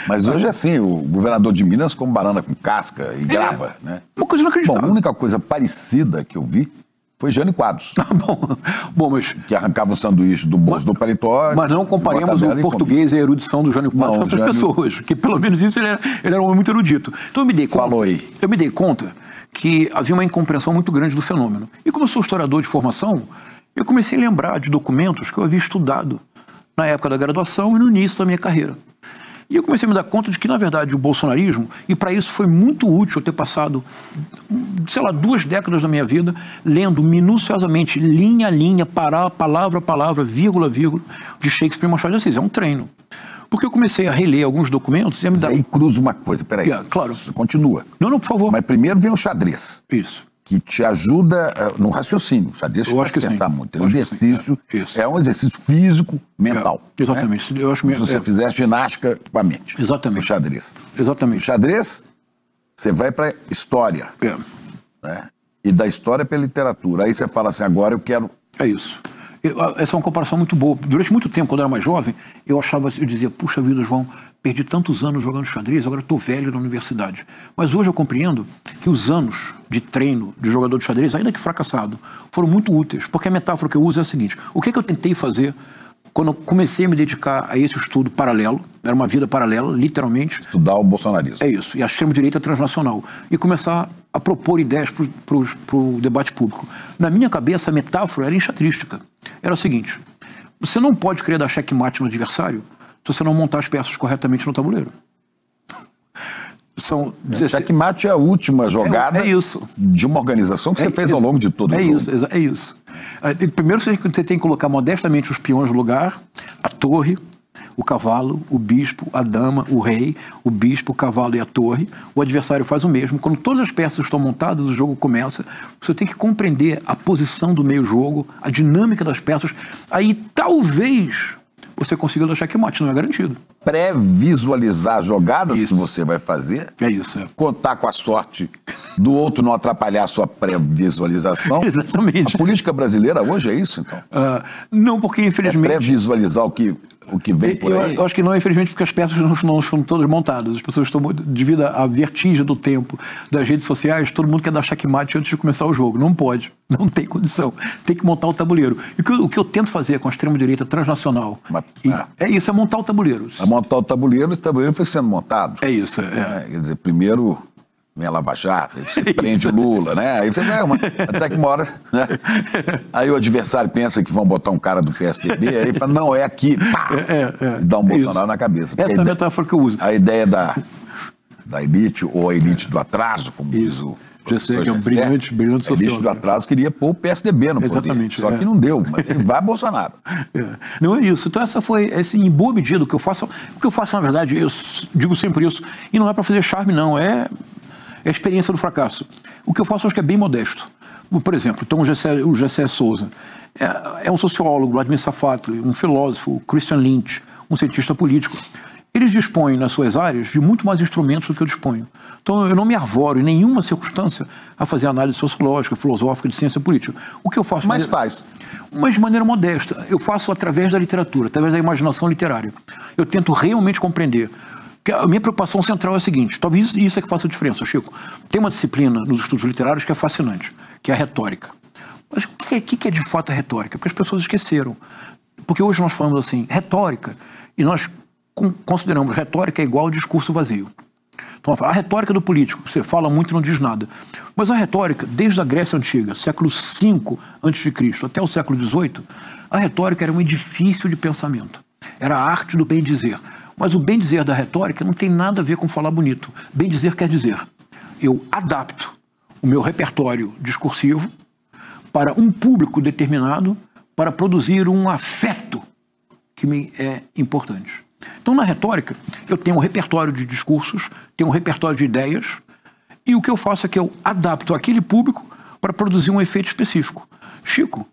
Mas hoje é assim, o governador de Minas come banana com casca e grava, né? Uma coisa inacreditável. Bom, a única coisa parecida que eu vi foi Jânio Quadros. Bom, mas... Que arrancava o sanduíche do bolso do paletó. Mas não comparemos o português e a erudição do Jânio Quadros com outras pessoas, que pelo menos isso ele era um homem muito erudito. Então eu me dei conta... Falou aí. Eu me dei conta que havia uma incompreensão muito grande do fenômeno. E como eu sou historiador de formação, eu comecei a lembrar de documentos que eu havia estudado na época da graduação e no início da minha carreira. E eu comecei a me dar conta de que, na verdade, o bolsonarismo, e para isso foi muito útil eu ter passado, sei lá, 2 décadas da minha vida, lendo minuciosamente, linha a linha, palavra a palavra, vírgula a vírgula, de Shakespeare e Machado de Assis. É um treino. Porque eu comecei a reler alguns documentos e a me dar... Aí cruza uma coisa, peraí. Claro. Continua. Não, por favor. Mas primeiro vem o xadrez. Isso. Que te ajuda no raciocínio. O xadrez te faz pensar muito. É um exercício, um exercício físico, mental. Exatamente. Né? Eu acho como se você fizesse ginástica com a mente. Exatamente. O xadrez. Exatamente. O xadrez, você vai para história. Né? E da história para literatura. Aí você fala assim, agora eu quero... É isso. Essa é uma comparação muito boa. Durante muito tempo, quando eu era mais jovem, eu dizia, puxa vida, João, perdi tantos anos jogando xadrez, agora estou velho na universidade. Mas hoje eu compreendo que os anos de treino de jogador de xadrez, ainda que fracassado, foram muito úteis. Porque a metáfora que eu uso é a seguinte, o que eu tentei fazer quando eu comecei a me dedicar a esse estudo paralelo, era uma vida paralela, literalmente. Estudar o bolsonarismo. É isso, e a extrema-direita transnacional. E começar a propor ideias para o debate público. Na minha cabeça, a metáfora era enxadrística. Era o seguinte, você não pode querer dar checkmate no adversário se você não montar as peças corretamente no tabuleiro. São 16... Checkmate é a última jogada de uma organização que você fez ao longo de todo o jogo. É isso. Primeiro você tem que colocar modestamente os peões no lugar, a torre, o cavalo, o bispo, a dama, o rei, o bispo, o cavalo e a torre. O adversário faz o mesmo. Quando todas as peças estão montadas, o jogo começa. Você tem que compreender a posição do meio-jogo, a dinâmica das peças. Aí talvez você consiga dar checkmate, não é garantido. Pré-visualizar jogadas que você vai fazer. É isso. Contar com a sorte do outro não atrapalhar a sua pré-visualização. Exatamente. A política brasileira hoje é isso, então? Não, porque infelizmente... pré-visualizar o que vem por aí? Eu acho que não, infelizmente, porque as peças não estão todas montadas. As pessoas estão, devido à vertigem do tempo das redes sociais, todo mundo quer dar checkmate antes de começar o jogo. Não pode, não tem condição. Tem que montar o tabuleiro. E o que eu tento fazer com a extrema-direita transnacional é isso, é montar o tabuleiro. É montar o tabuleiro, esse tabuleiro foi sendo montado. É isso. Quer dizer, primeiro vem a Lava Jato, você prende o Lula, né? Aí você vai, até que uma hora, né? Aí o adversário pensa que vão botar um cara do PSDB, aí fala, não, é aqui, pá, e dá um Bolsonaro na cabeça. Essa é a metáfora que eu uso. A ideia da elite, ou a elite do atraso, como diz o professor Gessé, brilhante a elite do atraso queria pôr o PSDB no poder, só que não deu, mas ele vai Bolsonaro. Não é isso. Então essa foi, em boa medida, o que eu faço, na verdade, eu digo sempre isso, e não é para fazer charme, não, é a experiência do fracasso. O que eu faço, acho que é bem modesto. Por exemplo, então o Gessé Souza é um sociólogo, Vladimir Safatli, um filósofo, Christian Lynch, um cientista político. Eles dispõem, nas suas áreas, de muito mais instrumentos do que eu disponho. Então, eu não me arvoro em nenhuma circunstância a fazer análise sociológica, filosófica, de ciência política. O que eu faço... Mas faz. Mas de maneira modesta. Eu faço através da literatura, através da imaginação literária. Eu tento realmente compreender. A minha preocupação central é a seguinte, talvez isso é que faça a diferença, Chico. Tem uma disciplina nos estudos literários que é fascinante, que é a retórica. Mas o que é de fato a retórica? Porque as pessoas esqueceram. Porque hoje nós falamos assim, retórica, e nós consideramos retórica igual ao discurso vazio. Então, a retórica do político, você fala muito e não diz nada. Mas a retórica, desde a Grécia Antiga, século V a.C., até o século XVIII, a retórica era um edifício de pensamento. Era a arte do bem dizer. Mas o bem dizer da retórica não tem nada a ver com falar bonito. Bem dizer quer dizer, eu adapto o meu repertório discursivo para um público determinado para produzir um afeto que me é importante. Então, na retórica, eu tenho um repertório de discursos, tenho um repertório de ideias, e o que eu faço é que eu adapto aquele público para produzir um efeito específico. Chico,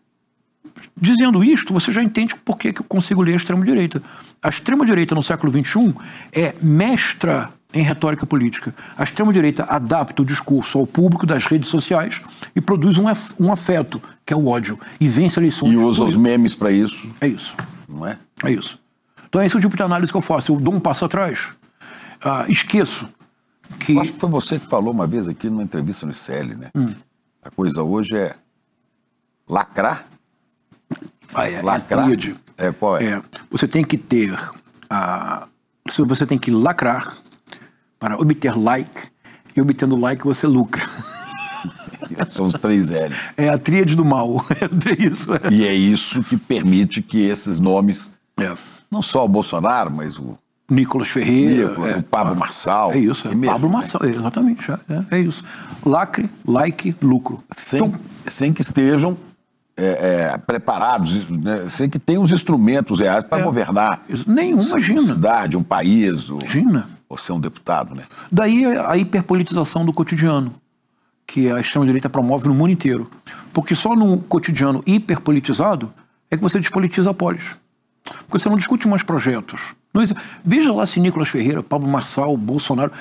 dizendo isto, você já entende por que eu consigo ler a extrema-direita. A extrema-direita no século XXI é mestra em retórica política. A extrema-direita adapta o discurso ao público das redes sociais e produz um afeto, que é o ódio, e vence eleições. E usa os memes para isso. É isso. Não é? É isso. Então esse é o tipo de análise que eu faço. Eu dou um passo atrás, esqueço que... Eu acho que foi você que falou uma vez aqui numa entrevista no ICL, né? A coisa hoje é lacrar. Lacrar. Qual é? Você tem que ter... você tem que lacrar para obter like, e obtendo like você lucra. São os 3 L. É a tríade do mal. E é isso que permite que esses nomes... Não só o Bolsonaro, mas o Nicolas Ferreira, o Pablo Marçal. É isso, mesmo, Pablo Marçal, exatamente. É isso. Lacre, like, lucro. Sem que estejam preparados, né? Sem que tenham os instrumentos reais para governar. Imagina. Uma cidade, um país, imagina. Ou ser um deputado, né? Daí a hiperpolitização do cotidiano, que a extrema-direita promove no mundo inteiro. Porque só no cotidiano hiperpolitizado é que você despolitiza a polis. Porque você não discute mais projetos. Veja lá se Nicolas Ferreira, Pablo Marçal, Bolsonaro,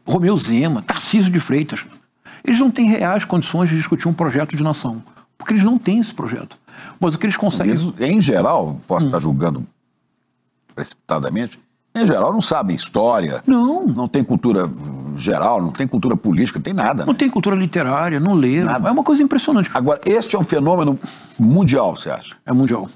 Romeu Zema, Tarcísio de Freitas, eles não têm reais condições de discutir um projeto de nação. Porque eles não têm esse projeto. Mas o que eles conseguem... Eles, em geral, posso estar julgando precipitadamente, em geral não sabem história, não tem cultura geral, não tem cultura política, não tem nada. Não tem cultura literária, não lê, nada. É uma coisa impressionante. Agora, este é um fenômeno mundial, você acha? É mundial.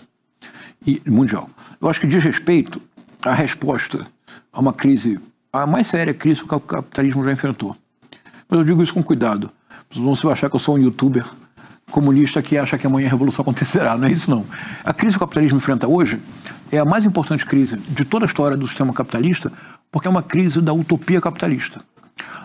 Mundial. Eu acho que diz respeito à resposta a uma crise, a mais séria crise que o capitalismo já enfrentou. Mas eu digo isso com cuidado. Não se vai achar que eu sou um youtuber comunista que acha que amanhã a revolução acontecerá. Não é isso, não. A crise que o capitalismo enfrenta hoje é a mais importante crise de toda a história do sistema capitalista, porque é uma crise da utopia capitalista.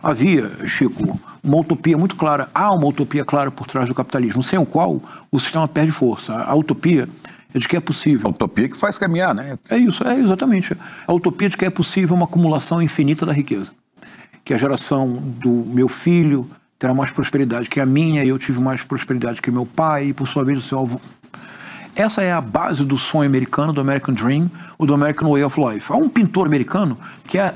Havia, Chico, uma utopia muito clara. Há uma utopia clara por trás do capitalismo, sem o qual o sistema perde força. A utopia é de que é possível. A utopia que faz caminhar, né? É isso, exatamente. A utopia de que é possível uma acumulação infinita da riqueza. Que a geração do meu filho terá mais prosperidade que a minha, e eu tive mais prosperidade que meu pai, e por sua vez o seu avô. Essa é a base do sonho americano, do American Dream, ou do American Way of Life. Há um pintor americano que é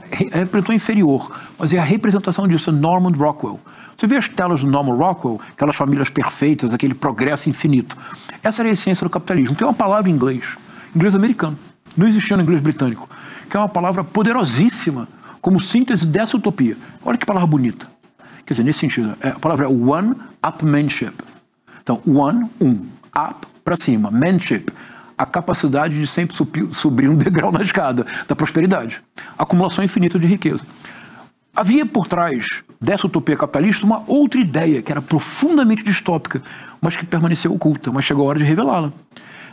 pintor inferior, mas é a representação disso, Norman Rockwell. Você vê as telas do Norman Rockwell, aquelas famílias perfeitas, aquele progresso infinito. Essa era a essência do capitalismo. Tem uma palavra em inglês americano, não existia no inglês britânico, que é uma palavra poderosíssima como síntese dessa utopia. Olha que palavra bonita. Quer dizer, nesse sentido, a palavra é one-upmanship. Então, up, para cima, manship, a capacidade de sempre subir um degrau na escada da prosperidade. Acumulação infinita de riqueza. Havia por trás dessa utopia capitalista uma outra ideia, que era profundamente distópica, mas que permaneceu oculta, mas chegou a hora de revelá-la.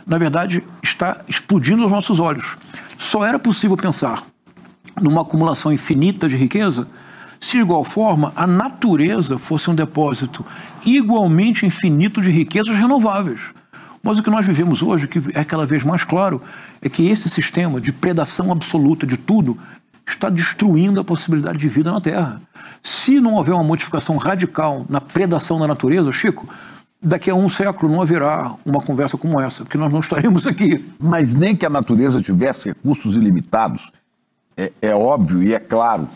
Na verdade, está explodindo aos nossos olhos. Só era possível pensar numa acumulação infinita de riqueza se, de igual forma, a natureza fosse um depósito igualmente infinito de riquezas renováveis. Mas o que nós vivemos hoje, que é cada vez mais claro, é que esse sistema de predação absoluta de tudo está destruindo a possibilidade de vida na Terra. Se não houver uma modificação radical na predação da natureza, Chico, daqui a um século não haverá uma conversa como essa, porque nós não estaremos aqui. Mas nem que a natureza tivesse recursos ilimitados, é óbvio e é claro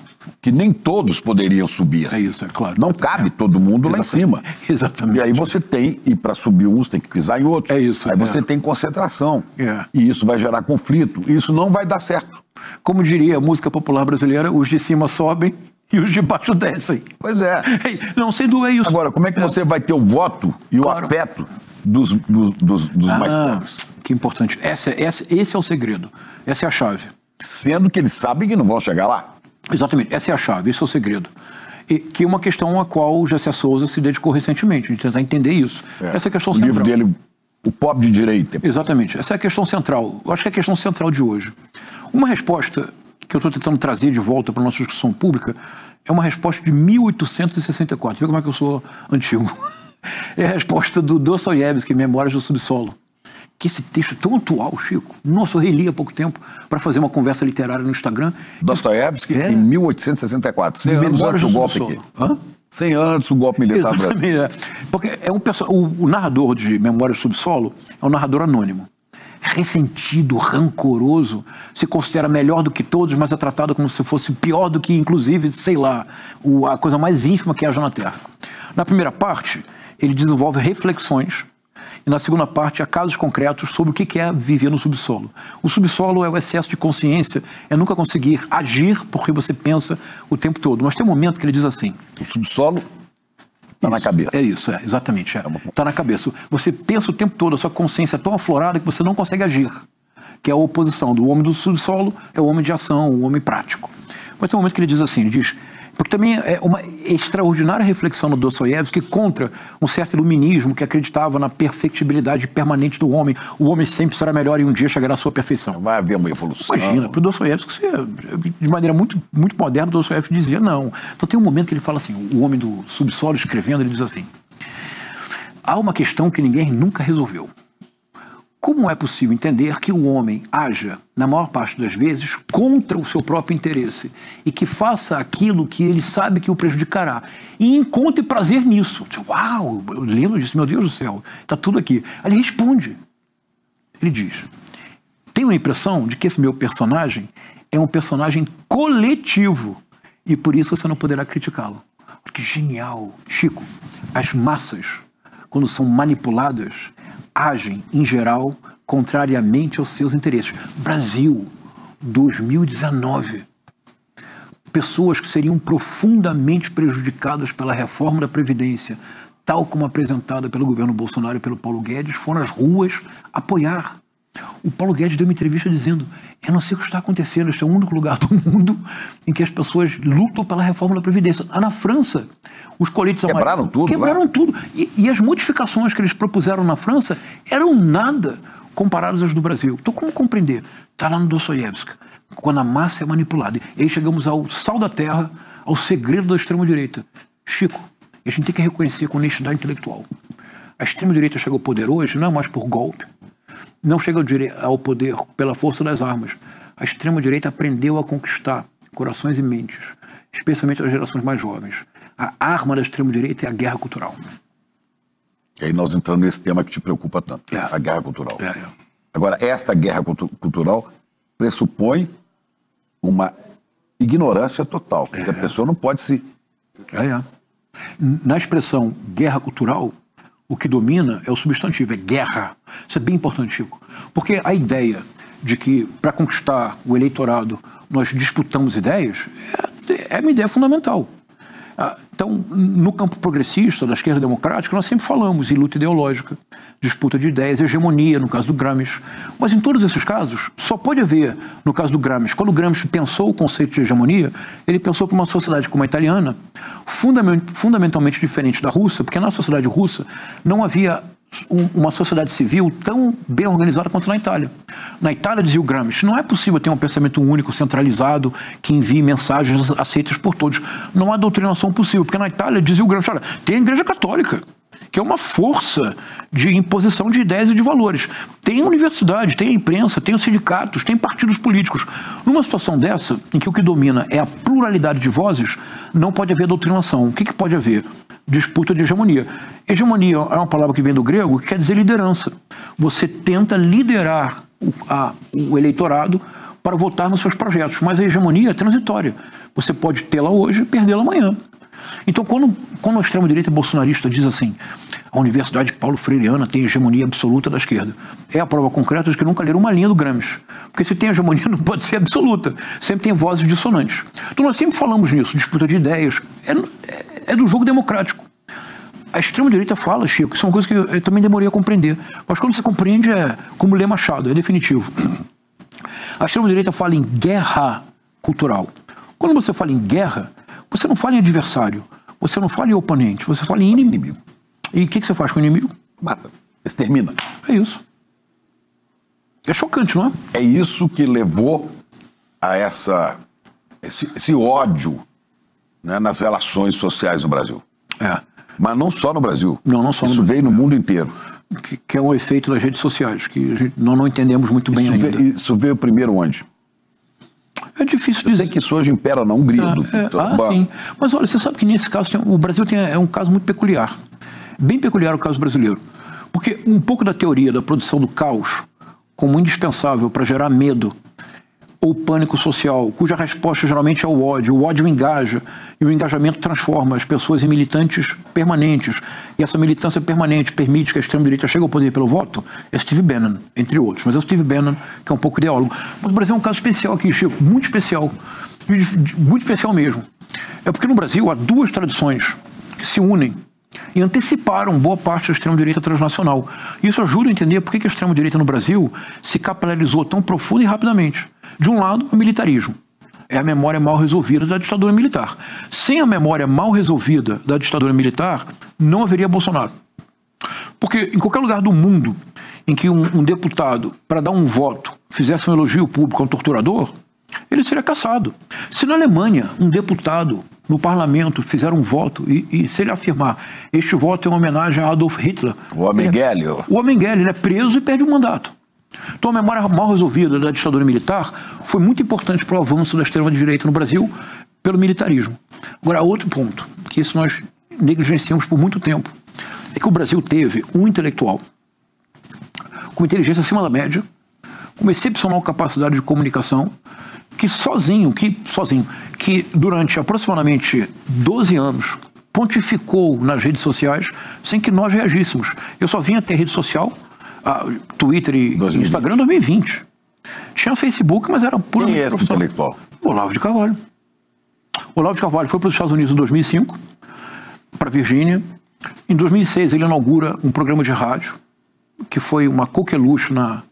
que nem todos poderiam subir assim. É isso, é claro. Não cabe todo mundo lá em cima. Exatamente. E aí você tem, e para subir uns tem que pisar em outros. É isso. Aí você tem concentração. É. E isso vai gerar conflito. E isso não vai dar certo. Como diria a música popular brasileira, os de cima sobem e os de baixo descem. Pois é. Não, sem dúvida é isso. Agora, como é que você vai ter o voto e o afeto dos mais pobres? Que importante. Esse é o segredo. Essa é a chave. Sendo que eles sabem que não vão chegar lá. Exatamente. Essa é a chave, esse é o segredo. E, que é uma questão a qual o José Souza se dedicou recentemente, a gente tentar entender isso. Essa é a questão central. O livro dele, O Pobre de Direita. Exatamente. Essa é a questão central. Eu acho que é a questão central de hoje. Uma resposta que eu estou tentando trazer de volta para a nossa discussão pública é uma resposta de 1864. Vê como é que eu sou antigo. É a resposta do Dostoiévski, Memórias do Subsolo. Que esse texto é tão atual, Chico. Nossa, eu reli há pouco tempo para fazer uma conversa literária no Instagram. Dostoiévski, em 1864. 100 anos antes do golpe aqui. 100 anos antes do golpe militar brasileiro. Porque o narrador de Memórias do Subsolo é um narrador anônimo. Ressentido, rancoroso, se considera melhor do que todos, mas é tratado como se fosse pior do que, inclusive, sei lá, a coisa mais ínfima que haja na Terra. Na primeira parte, ele desenvolve reflexões, e na segunda parte há casos concretos sobre o que é viver no subsolo. O subsolo é o excesso de consciência, é nunca conseguir agir porque você pensa o tempo todo. Mas tem um momento que ele diz assim... O subsolo está na cabeça. É isso, exatamente. Está na cabeça. Você pensa o tempo todo, a sua consciência é tão aflorada que você não consegue agir. Que é a oposição do homem do subsolo, é o homem de ação, o homem prático. Mas tem um momento que ele diz assim, ele diz... Porque também é uma extraordinária reflexão do Dostoiévski contra um certo iluminismo que acreditava na perfectibilidade permanente do homem. O homem sempre será melhor e um dia chegará à sua perfeição. Vai haver uma evolução. Imagina, para o Dostoiévski, de maneira muito, muito moderna, o Dostoiévski dizia não. Então tem um momento que ele fala assim, o homem do subsolo escrevendo, ele diz assim, há uma questão que ninguém nunca resolveu. Como é possível entender que o homem haja, na maior parte das vezes, contra o seu próprio interesse e que faça aquilo que ele sabe que o prejudicará e encontre prazer nisso? Uau, eu lendo disso, meu Deus do céu, está tudo aqui. Aí ele responde, ele diz, tenho a impressão de que esse meu personagem é um personagem coletivo e por isso você não poderá criticá-lo. Que genial, Chico, as massas, quando são manipuladas, agem, em geral, contrariamente aos seus interesses. Brasil, 2019. Pessoas que seriam profundamente prejudicadas pela reforma da Previdência, tal como apresentada pelo governo Bolsonaro e pelo Paulo Guedes, foram às ruas apoiar. O Paulo Guedes deu uma entrevista dizendo, eu não sei o que está acontecendo, este é o único lugar do mundo em que as pessoas lutam pela reforma da Previdência. Na França, os coletes quebraram tudo. Quebraram tudo. E as modificações que eles propuseram na França eram nada comparadas às do Brasil. Então, como compreender? Está lá no Dostoiévski. Quando a massa é manipulada. E aí chegamos ao sal da terra, ao segredo da extrema-direita. Chico, a gente tem que reconhecer com honestidade intelectual. A extrema-direita chegou ao poder hoje, não é mais por golpe. Não chega ao poder pela força das armas. A extrema-direita aprendeu a conquistar corações e mentes, especialmente as gerações mais jovens. A arma da extrema-direita é a guerra cultural. E aí nós entramos nesse tema que te preocupa tanto, a guerra cultural. Agora, esta guerra cultural pressupõe uma ignorância total, porque a pessoa não pode se... Na expressão guerra cultural, o que domina é o substantivo, é guerra. Isso é bem importante, Chico. Porque a ideia de que, para conquistar o eleitorado, nós disputamos ideias, é uma ideia fundamental. Então, no campo progressista, da esquerda democrática, nós sempre falamos em luta ideológica, disputa de ideias, hegemonia, no caso do Gramsci. Mas em todos esses casos, só pode haver, no caso do Gramsci, quando o Gramsci pensou o conceito de hegemonia, ele pensou para uma sociedade como a italiana, fundamentalmente diferente da russa, porque na sociedade russa não havia uma sociedade civil tão bem organizada quanto na Itália. Na Itália, dizia o Gramsci, não é possível ter um pensamento único, centralizado, que envie mensagens aceitas por todos. Não há doutrinação possível, porque na Itália, dizia o Gramsci, olha, tem a Igreja Católica, que é uma força de imposição de ideias e de valores. Tem a universidade, tem a imprensa, tem os sindicatos, tem partidos políticos. Numa situação dessa, em que o que domina é a pluralidade de vozes, não pode haver doutrinação. O que pode haver? Disputa de hegemonia. Hegemonia é uma palavra que vem do grego, que quer dizer liderança. Você tenta liderar o eleitorado para votar nos seus projetos, mas a hegemonia é transitória. Você pode tê-la hoje e perdê-la amanhã. Então, quando a extrema-direita bolsonarista diz assim, a Universidade Paulo Freireana tem hegemonia absoluta da esquerda, é a prova concreta de que nunca leram uma linha do Gramsci. Porque se tem hegemonia, não pode ser absoluta. Sempre tem vozes dissonantes. Então, nós sempre falamos nisso, disputa de ideias. É do jogo democrático. A extrema-direita fala, Chico, isso é uma coisa que eu também demorei a compreender. Mas quando você compreende, é como lê Machado, é definitivo. A extrema-direita fala em guerra cultural. Quando você fala em guerra, você não fala em adversário, você não fala em oponente, você fala em inimigo. E o que você faz com o inimigo? Mata, extermina. É isso. É chocante, não é? É isso que levou a esse ódio, né, nas relações sociais no Brasil. É. Mas não só no Brasil. Não só isso no Brasil. Veio no mundo inteiro. Que é um efeito das redes sociais, que nós não entendemos muito bem ainda. Isso veio primeiro onde? É difícil dizer. Eu sei que isso hoje impera na Hungria. Sim. Mas olha, você sabe que nesse caso, o Brasil é um caso muito peculiar. Bem peculiar o caso brasileiro. Porque um pouco da teoria da produção do caos, como indispensável para gerar medo ou pânico social, cuja resposta geralmente é o ódio engaja, e o engajamento transforma as pessoas em militantes permanentes, e essa militância permanente permite que a extrema-direita chegue ao poder pelo voto, é Steve Bannon, entre outros, mas é o Steve Bannon que é um pouco ideólogo. Mas o Brasil é um caso especial aqui, Chico, muito especial mesmo. É porque no Brasil há duas tradições que se unem e anteciparam boa parte da extrema-direita transnacional. Isso ajuda a entender por que a extrema-direita no Brasil se capilarizou tão profundo e rapidamente. De um lado, o militarismo. É a memória mal resolvida da ditadura militar. Sem a memória mal resolvida da ditadura militar, não haveria Bolsonaro. Porque em qualquer lugar do mundo em que um deputado, para dar um voto, fizesse um elogio público a um torturador, ele seria caçado. Se na Alemanha um deputado no parlamento fizer um voto e se ele afirmar este voto é uma homenagem a Adolf Hitler, o homem Gelli, ele é preso e perde o mandato. Então a memória mal resolvida da ditadura militar foi muito importante para o avanço da extrema-direita no Brasil pelo militarismo. Agora, outro ponto, que isso nós negligenciamos por muito tempo, é que o Brasil teve um intelectual com inteligência acima da média, com uma excepcional capacidade de comunicação, que durante aproximadamente 12 anos pontificou nas redes sociais sem que nós reagíssemos. Eu só vim a ter rede social, Twitter e 2020. Instagram em 2020. Tinha Facebook, mas era pura... Quem é esse intelectual? Olavo de Carvalho. Olavo de Carvalho foi para os Estados Unidos em 2005, para Virgínia. Em 2006 ele inaugura um programa de rádio, que foi uma coqueluche na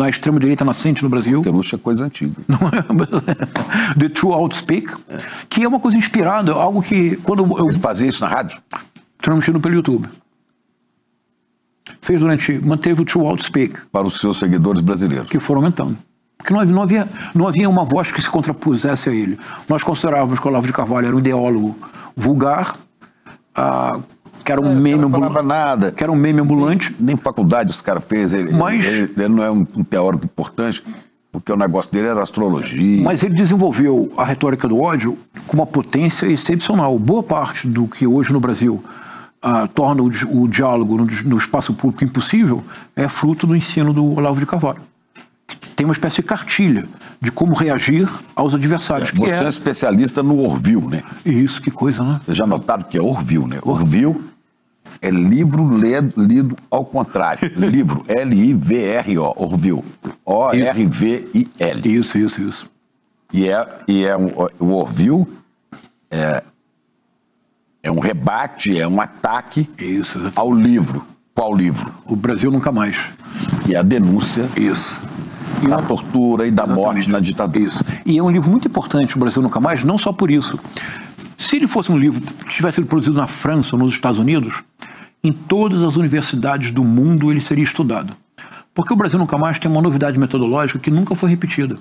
extrema-direita nascente no Brasil. Coqueluche é coisa antiga. Não é? The True Outspeak, que é uma coisa inspirada, algo que... Ele fazia isso na rádio? Transmitido pelo YouTube. Manteve o True Outspeak. Para os seus seguidores brasileiros. Que foram aumentando. Porque não havia uma voz que se contrapusesse a ele. Nós considerávamos que o Olavo de Carvalho era um ideólogo vulgar, que era um meme ambulante. Não falava nada. Que era um meme ambulante. Nem faculdade esse cara fez. Ele não é um teórico importante, porque o negócio dele era astrologia. Mas ele desenvolveu a retórica do ódio com uma potência excepcional. Boa parte do que hoje no Brasil torna o diálogo no espaço público impossível é fruto do ensino do Olavo de Carvalho. Tem uma espécie de cartilha de como reagir aos adversários. Você é especialista no Orville, né? Isso, que coisa, né? Vocês já notaram que é Orville, né? Orville é livro lido ao contrário. Livro, L-I-V-R-O, Orville. O-R-V-I-L. Isso. O Orville É um rebate, é um ataque Isso, exatamente. ao livro. Qual livro? O Brasil Nunca Mais. E a denúncia Isso. da tortura e da morte na ditadura. Isso. E é um livro muito importante, O Brasil Nunca Mais, não só por isso. Se ele fosse um livro que tivesse sido produzido na França ou nos Estados Unidos, em todas as universidades do mundo ele seria estudado. Porque o Brasil Nunca Mais tem uma novidade metodológica que nunca foi repetida.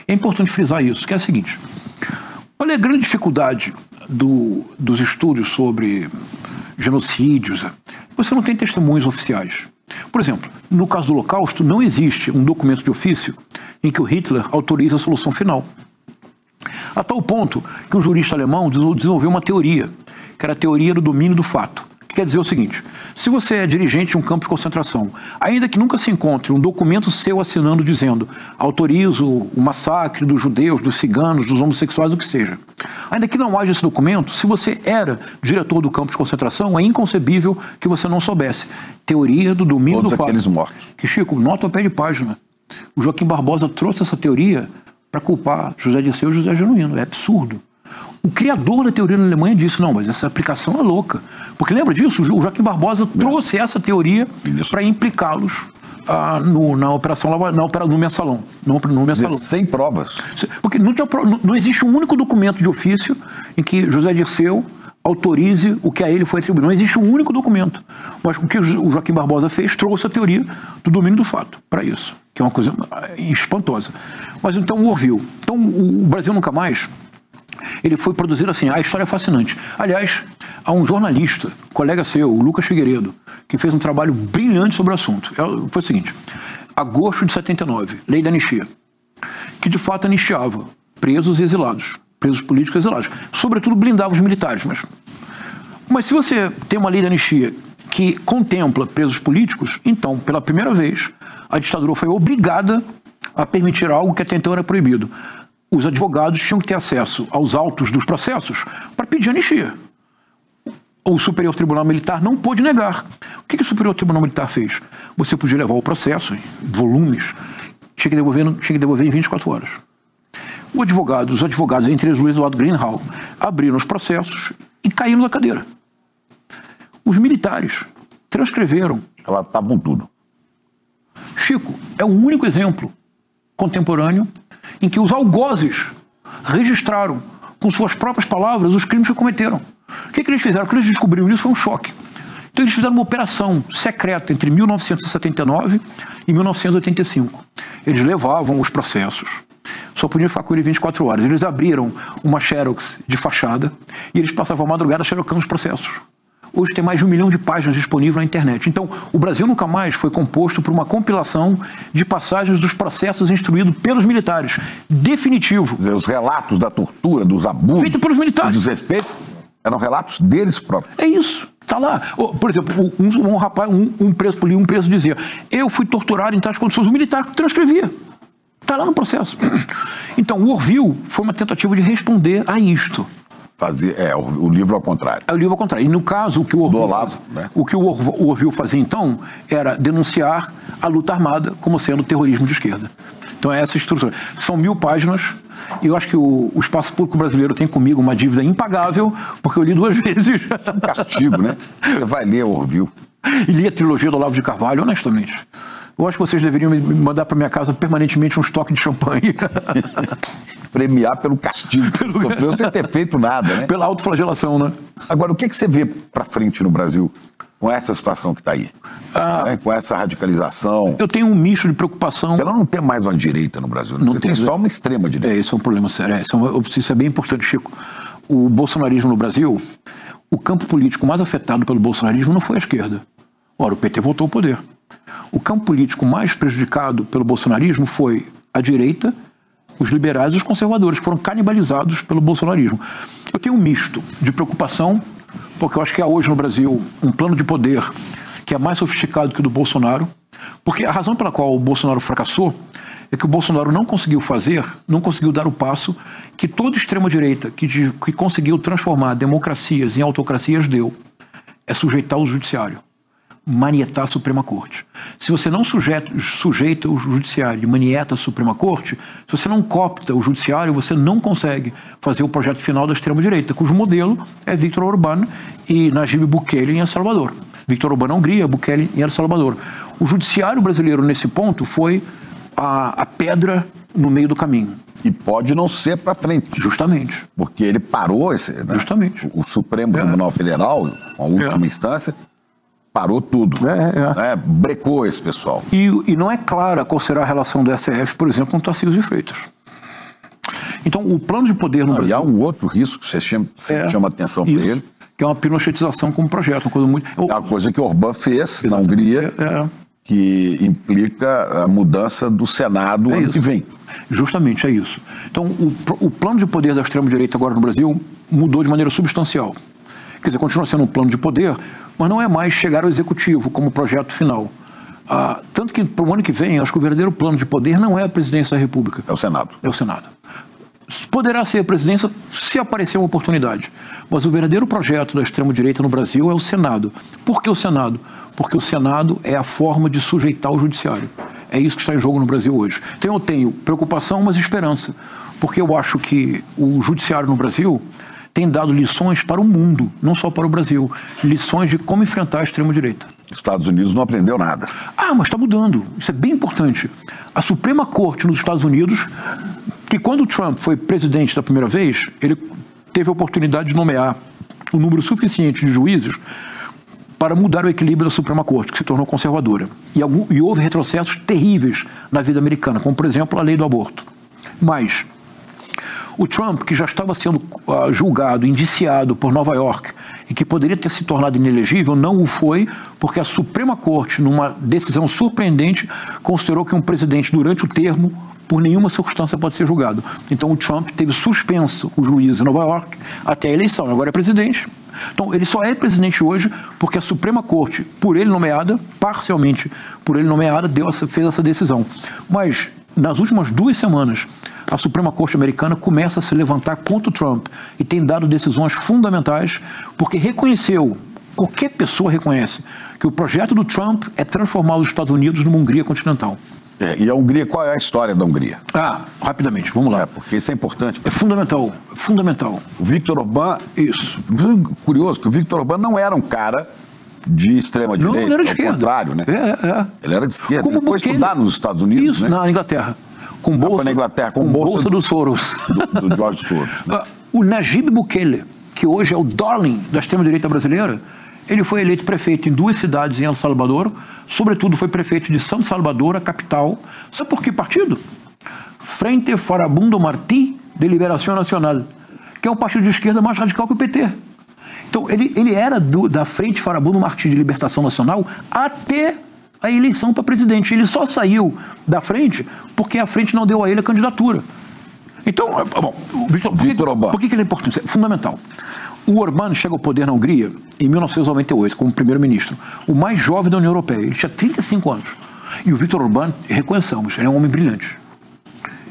É importante frisar isso, que é a seguinte: qual é a grande dificuldade dos estudos sobre genocídios? Você não tem testemunhos oficiais. Por exemplo, no caso do Holocausto, não existe um documento de ofício em que o Hitler autoriza a solução final. A tal ponto que um jurista alemão desenvolveu uma teoria, que era a teoria do domínio do fato. Que quer dizer o seguinte: se você é dirigente de um campo de concentração, ainda que nunca se encontre um documento seu assinando dizendo autorizo o massacre dos judeus, dos ciganos, dos homossexuais, o que seja, ainda que não haja esse documento, se você era diretor do campo de concentração, é inconcebível que você não soubesse. Teoria do domínio do fato. Todos aqueles mortos. Que, Chico, nota ao pé de página. O Joaquim Barbosa trouxe essa teoria para culpar José Dirceu e José Genuíno. É absurdo. O criador da teoria na Alemanha disse, não, mas essa aplicação é louca. Porque lembra disso? O Joaquim Barbosa trouxe essa teoria para implicá-los na operação no mensalão. Sem provas. Porque não existe um único documento de ofício em que José Dirceu autorize o que a ele foi atribuído. Não existe um único documento. Mas o que o Joaquim Barbosa fez, trouxe a teoria do domínio do fato para isso, que é uma coisa espantosa. Mas então o Orville. Então o Brasil Nunca Mais, ele foi produzido assim, a história é fascinante. Aliás, há um jornalista, colega seu, o Lucas Figueiredo, que fez um trabalho brilhante sobre o assunto. Foi o seguinte: agosto de 79, lei da anistia, que de fato anistiava presos e exilados, presos políticos e exilados, sobretudo blindava os militares. Mas se você tem uma lei da anistia que contempla presos políticos, então, pela primeira vez, a ditadura foi obrigada a permitir algo que até então era proibido. Os advogados tinham que ter acesso aos autos dos processos para pedir anistia. O Superior Tribunal Militar não pôde negar. O que o Superior Tribunal Militar fez? Você podia levar o processo, volumes, tinha que devolver em 24 horas. Os advogados, entre eles Luiz Eduardo Greenhalgh, abriram os processos e caíram da cadeira. Os militares transcreveram. Relatavam tudo. Chico, é o único exemplo contemporâneo em que os algozes registraram com suas próprias palavras os crimes que cometeram. O que eles fizeram? O que eles descobriram isso foi um choque. Então eles fizeram uma operação secreta entre 1979 e 1985. Eles levavam os processos, só podiam ficar com ele 24 horas. Eles abriram uma xerox de fachada e eles passavam a madrugada xerocando os processos. Hoje tem mais de 1 milhão de páginas disponíveis na internet. Então, o Brasil Nunca Mais foi composto por uma compilação de passagens dos processos instruídos pelos militares. Definitivo. Os relatos da tortura, dos abusos, feito pelos militares, do desrespeito, eram relatos deles próprios. É isso. Está lá. Por exemplo, um rapaz, um preso dizia: eu fui torturado em tais condições. O militar transcrevia. Está lá no processo. Então, o Orville foi uma tentativa de responder a isto. O livro ao contrário. É o livro ao contrário. E no caso, o que o Orville fazia então era denunciar a luta armada como sendo terrorismo de esquerda. Então é essa estrutura. São 1000 páginas e eu acho que o espaço público brasileiro tem comigo uma dívida impagável, porque eu li 2 vezes. Isso é um castigo, né? Você vai ler Orville. E li a trilogia do Olavo de Carvalho, honestamente. Eu acho que vocês deveriam me mandar para minha casa permanentemente um estoque de champanhe. Premiar pelo castigo que você sofreu sem ter feito nada, né? Pela autoflagelação, né? Agora, o que você vê para frente no Brasil com essa situação que está aí? Com essa radicalização? Eu tenho um misto de preocupação. Ela não tem mais uma direita no Brasil, né? Você tem só uma extrema direita. Esse é um problema sério. Isso é bem importante, Chico. O bolsonarismo no Brasil, o campo político mais afetado pelo bolsonarismo não foi a esquerda. Ora, o PT voltou ao poder. O campo político mais prejudicado pelo bolsonarismo foi a direita, os liberais e os conservadores, que foram canibalizados pelo bolsonarismo. Eu tenho um misto de preocupação, porque eu acho que há hoje no Brasil um plano de poder que é mais sofisticado que o do Bolsonaro, porque a razão pela qual o Bolsonaro fracassou é que o Bolsonaro não conseguiu dar o passo que toda extrema-direita que conseguiu transformar democracias em autocracias deu, é sujeitar o judiciário. manietar a Suprema Corte. Se você não sujeita o judiciário e manieta a Suprema Corte, se você não copta o judiciário, você não consegue fazer o projeto final da extrema-direita, cujo modelo é Viktor Orbán e Najib Bukele em El Salvador. Viktor Orbán na Hungria, Bukele em El Salvador. O judiciário brasileiro, nesse ponto, foi a pedra no meio do caminho. E pode não ser para frente. Justamente. Porque ele parou, né? Justamente. O Supremo Tribunal Federal, a última instância, parou tudo. Brecou esse pessoal. E não é clara qual será a relação do STF, por exemplo, com Tarcísio de Freitas. Então, o plano de poder no Brasil... E há um outro risco que você chama atenção para ele. Que é uma pinochetização como projeto. Uma coisa muito... É uma coisa que Orbán fez na Hungria, que implica a mudança do Senado ano que vem. Justamente, é isso. Então, o plano de poder da extrema-direita agora no Brasil mudou de maneira substancial. Quer dizer, continua sendo um plano de poder, mas não é mais chegar ao executivo como projeto final. Tanto que, para o ano que vem, acho que o verdadeiro plano de poder não é a presidência da República. É o Senado. É o Senado. Poderá ser a presidência se aparecer uma oportunidade. Mas o verdadeiro projeto da extrema-direita no Brasil é o Senado. Por que o Senado? Porque o Senado é a forma de sujeitar o judiciário. É isso que está em jogo no Brasil hoje. Então eu tenho preocupação, mas esperança. Porque eu acho que o judiciário no Brasil tem dado lições para o mundo, não só para o Brasil. Lições de como enfrentar a extrema-direita. Os Estados Unidos não aprendeu nada. Mas está mudando. Isso é bem importante. A Suprema Corte nos Estados Unidos, que quando o Trump foi presidente da primeira vez, ele teve a oportunidade de nomear um número suficiente de juízes para mudar o equilíbrio da Suprema Corte, que se tornou conservadora. E houve retrocessos terríveis na vida americana, como, por exemplo, a lei do aborto. Mas o Trump, que já estava sendo julgado, indiciado por Nova York, e que poderia ter se tornado inelegível, não o foi, porque a Suprema Corte, numa decisão surpreendente, considerou que um presidente, durante o termo, por nenhuma circunstância pode ser julgado. Então o Trump teve suspenso o juiz em Nova York até a eleição. Agora é presidente. Então ele só é presidente hoje porque a Suprema Corte, por ele nomeada, parcialmente por ele nomeada, fez essa decisão. Mas nas últimas 2 semanas, a Suprema Corte americana começa a se levantar contra o Trump e tem dado decisões fundamentais porque reconheceu, qualquer pessoa reconhece, que o projeto do Trump é transformar os Estados Unidos numa Hungria continental. E a Hungria, qual é a história da Hungria? Rapidamente, vamos lá. Porque isso é importante. É fundamental, fundamental. O Viktor Orbán... Isso. Curioso que o Viktor Orbán não era um cara de extrema-direita. Não, ele era de esquerda. Ao contrário, né? Ele era de esquerda. Como ele foi estudar nos Estados Unidos, isso, né? na Inglaterra. Com bolsa, na Inglaterra, com bolsa do Soros. Do George Soros. Né? O Najib Bukele, que hoje é o darling da extrema-direita brasileira, ele foi eleito prefeito em 2 cidades em El Salvador, sobretudo foi prefeito de São Salvador, a capital. Sabe por que partido? Frente Farabundo Martí de Liberação Nacional, que é um partido de esquerda mais radical que o PT. Então, ele era da Frente Farabundo Martí de Libertação Nacional até a eleição para presidente. Ele só saiu da frente porque a frente não deu a ele a candidatura. Então, bom, Viktor Orbán. Por que ele é importante? É fundamental. O Orbán chega ao poder na Hungria em 1998 como primeiro-ministro, o mais jovem da União Europeia. Ele tinha 35 anos. E o Viktor Orbán, reconheçamos, ele é um homem brilhante.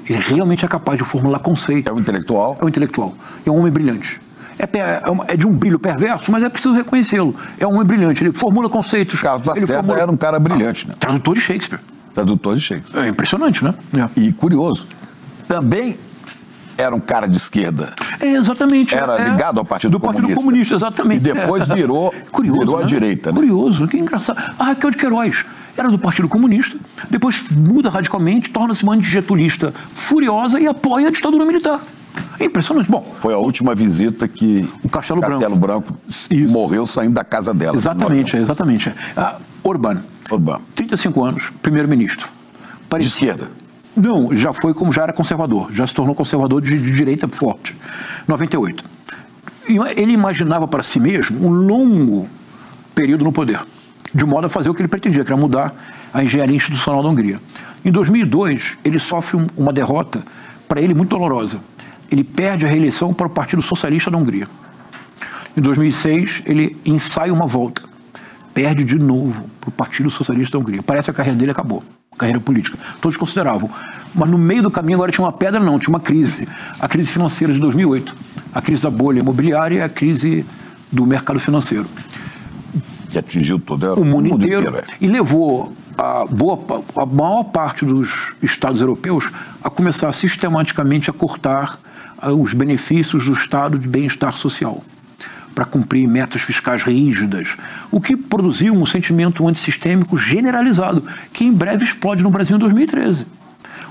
Ele realmente é capaz de formular conceitos. É um intelectual? É um intelectual. É um homem brilhante. É de um brilho perverso, mas é preciso reconhecê-lo. É um homem brilhante. Ele formula conceitos. Carlos Lacerda era um cara brilhante, né? Tradutor de Shakespeare. Tradutor de Shakespeare. É impressionante, né? E curioso, também era um cara de esquerda. Exatamente. Era ligado ao Partido Comunista. Partido Comunista, exatamente. E depois virou à direita, né? Curioso, que engraçado. A Raquel de Queiroz era do Partido Comunista, depois muda radicalmente, torna-se uma antigetulista furiosa e apoia a ditadura militar. É impressionante. Bom, foi a última visita que o Castelo Branco morreu saindo da casa dela. Exatamente. Orbán, 35 anos, primeiro-ministro. De esquerda? Não, já era conservador, já se tornou conservador de direita forte. 98. Ele imaginava para si mesmo um longo período no poder, de modo a fazer o que ele pretendia, que era mudar a engenharia institucional da Hungria. Em 2002, ele sofre uma derrota, para ele muito dolorosa. Ele perde a reeleição para o Partido Socialista da Hungria. Em 2006, ele ensaia uma volta. Perde de novo para o Partido Socialista da Hungria. Parece que a carreira dele acabou. Carreira política. Todos consideravam. Mas no meio do caminho agora tinha uma pedra, não, tinha uma crise. A crise financeira de 2008. A crise da bolha imobiliária e a crise do mercado financeiro. Que atingiu todo o mundo inteiro. E levou a maior parte dos Estados europeus a começar sistematicamente a cortar os benefícios do estado de bem-estar social, para cumprir metas fiscais rígidas, o que produziu um sentimento antissistêmico generalizado, que em breve explode no Brasil em 2013.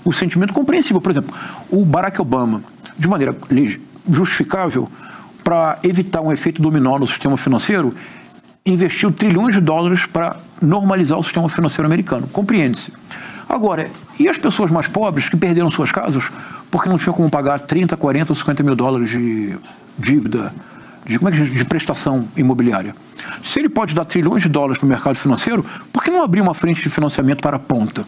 O sentimento compreensível. Por exemplo, o Barack Obama, de maneira justificável, para evitar um efeito dominó no sistema financeiro, investiu trilhões de dólares para normalizar o sistema financeiro americano. Compreende-se. Agora, e as pessoas mais pobres que perderam suas casas porque não tinham como pagar 30, 40 ou 50 mil dólares de dívida, de prestação imobiliária? Se ele pode dar trilhões de dólares para o mercado financeiro, por que não abrir uma frente de financiamento para a ponta?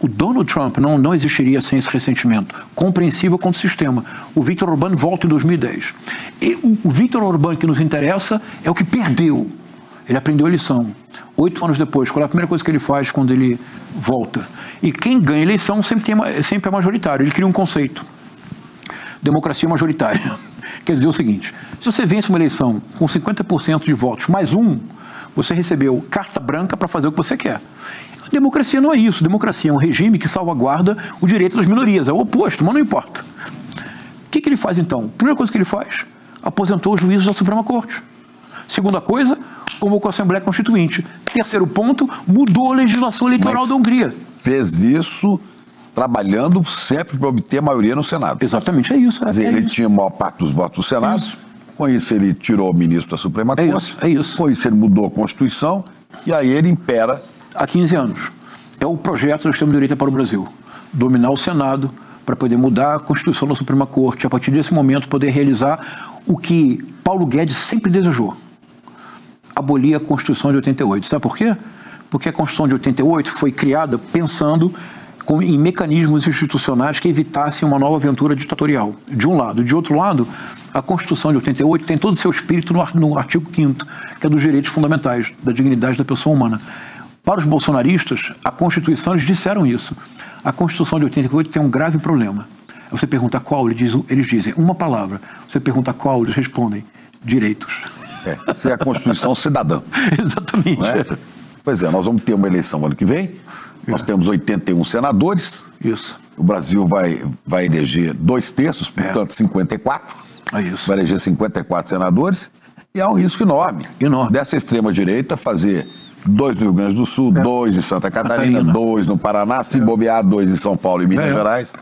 O Donald Trump não existiria sem esse ressentimento, compreensível contra o sistema. O Viktor Orbán volta em 2010. E o Viktor Orbán que nos interessa é o que perdeu. Ele aprendeu a lição. 8 anos depois, qual é a primeira coisa que ele faz quando ele volta? E quem ganha a eleição sempre é majoritário. Ele cria um conceito. Democracia majoritária. Quer dizer o seguinte, se você vence uma eleição com 50% de votos mais um, você recebeu carta branca para fazer o que você quer. Democracia não é isso. Democracia é um regime que salvaguarda o direito das minorias. É o oposto, mas não importa. O que ele faz então? Primeira coisa que ele faz, aposentou os juízes da Suprema Corte. Segunda coisa, convocou a Assembleia Constituinte. Terceiro ponto, mudou a legislação eleitoral da Hungria. Fez isso trabalhando sempre para obter a maioria no Senado. Exatamente, é isso. Quer dizer, ele tinha a maior parte dos votos do Senado, isso. Com isso ele tirou o ministro da Suprema Corte, é isso. Com isso ele mudou a Constituição e aí ele impera. Há 15 anos. É o projeto da extrema-direita para o Brasil. Dominar o Senado para poder mudar a Constituição da Suprema Corte, a partir desse momento poder realizar o que Paulo Guedes sempre desejou. Abolir a Constituição de 88. Sabe por quê? Porque a Constituição de 88 foi criada pensando em mecanismos institucionais que evitassem uma nova aventura ditatorial, de um lado. De outro lado, a Constituição de 88 tem todo o seu espírito no artigo 5º, que é dos direitos fundamentais, da dignidade da pessoa humana. Para os bolsonaristas, a Constituição, eles disseram isso. A Constituição de 88 tem um grave problema. Você pergunta qual, eles dizem uma palavra. Você pergunta qual, eles respondem direitos. Essa é a Constituição cidadã. Exatamente. Não é? Pois é, nós vamos ter uma eleição ano que vem. Nós temos 81 senadores. Isso. O Brasil vai eleger 2/3, portanto 54. É isso. Vai eleger 54 senadores. E há um risco enorme. Dessa extrema-direita fazer 2 no Rio Grande do Sul, 2 em Santa Catarina, 2 no Paraná, se bobear 2 em São Paulo e Minas Gerais.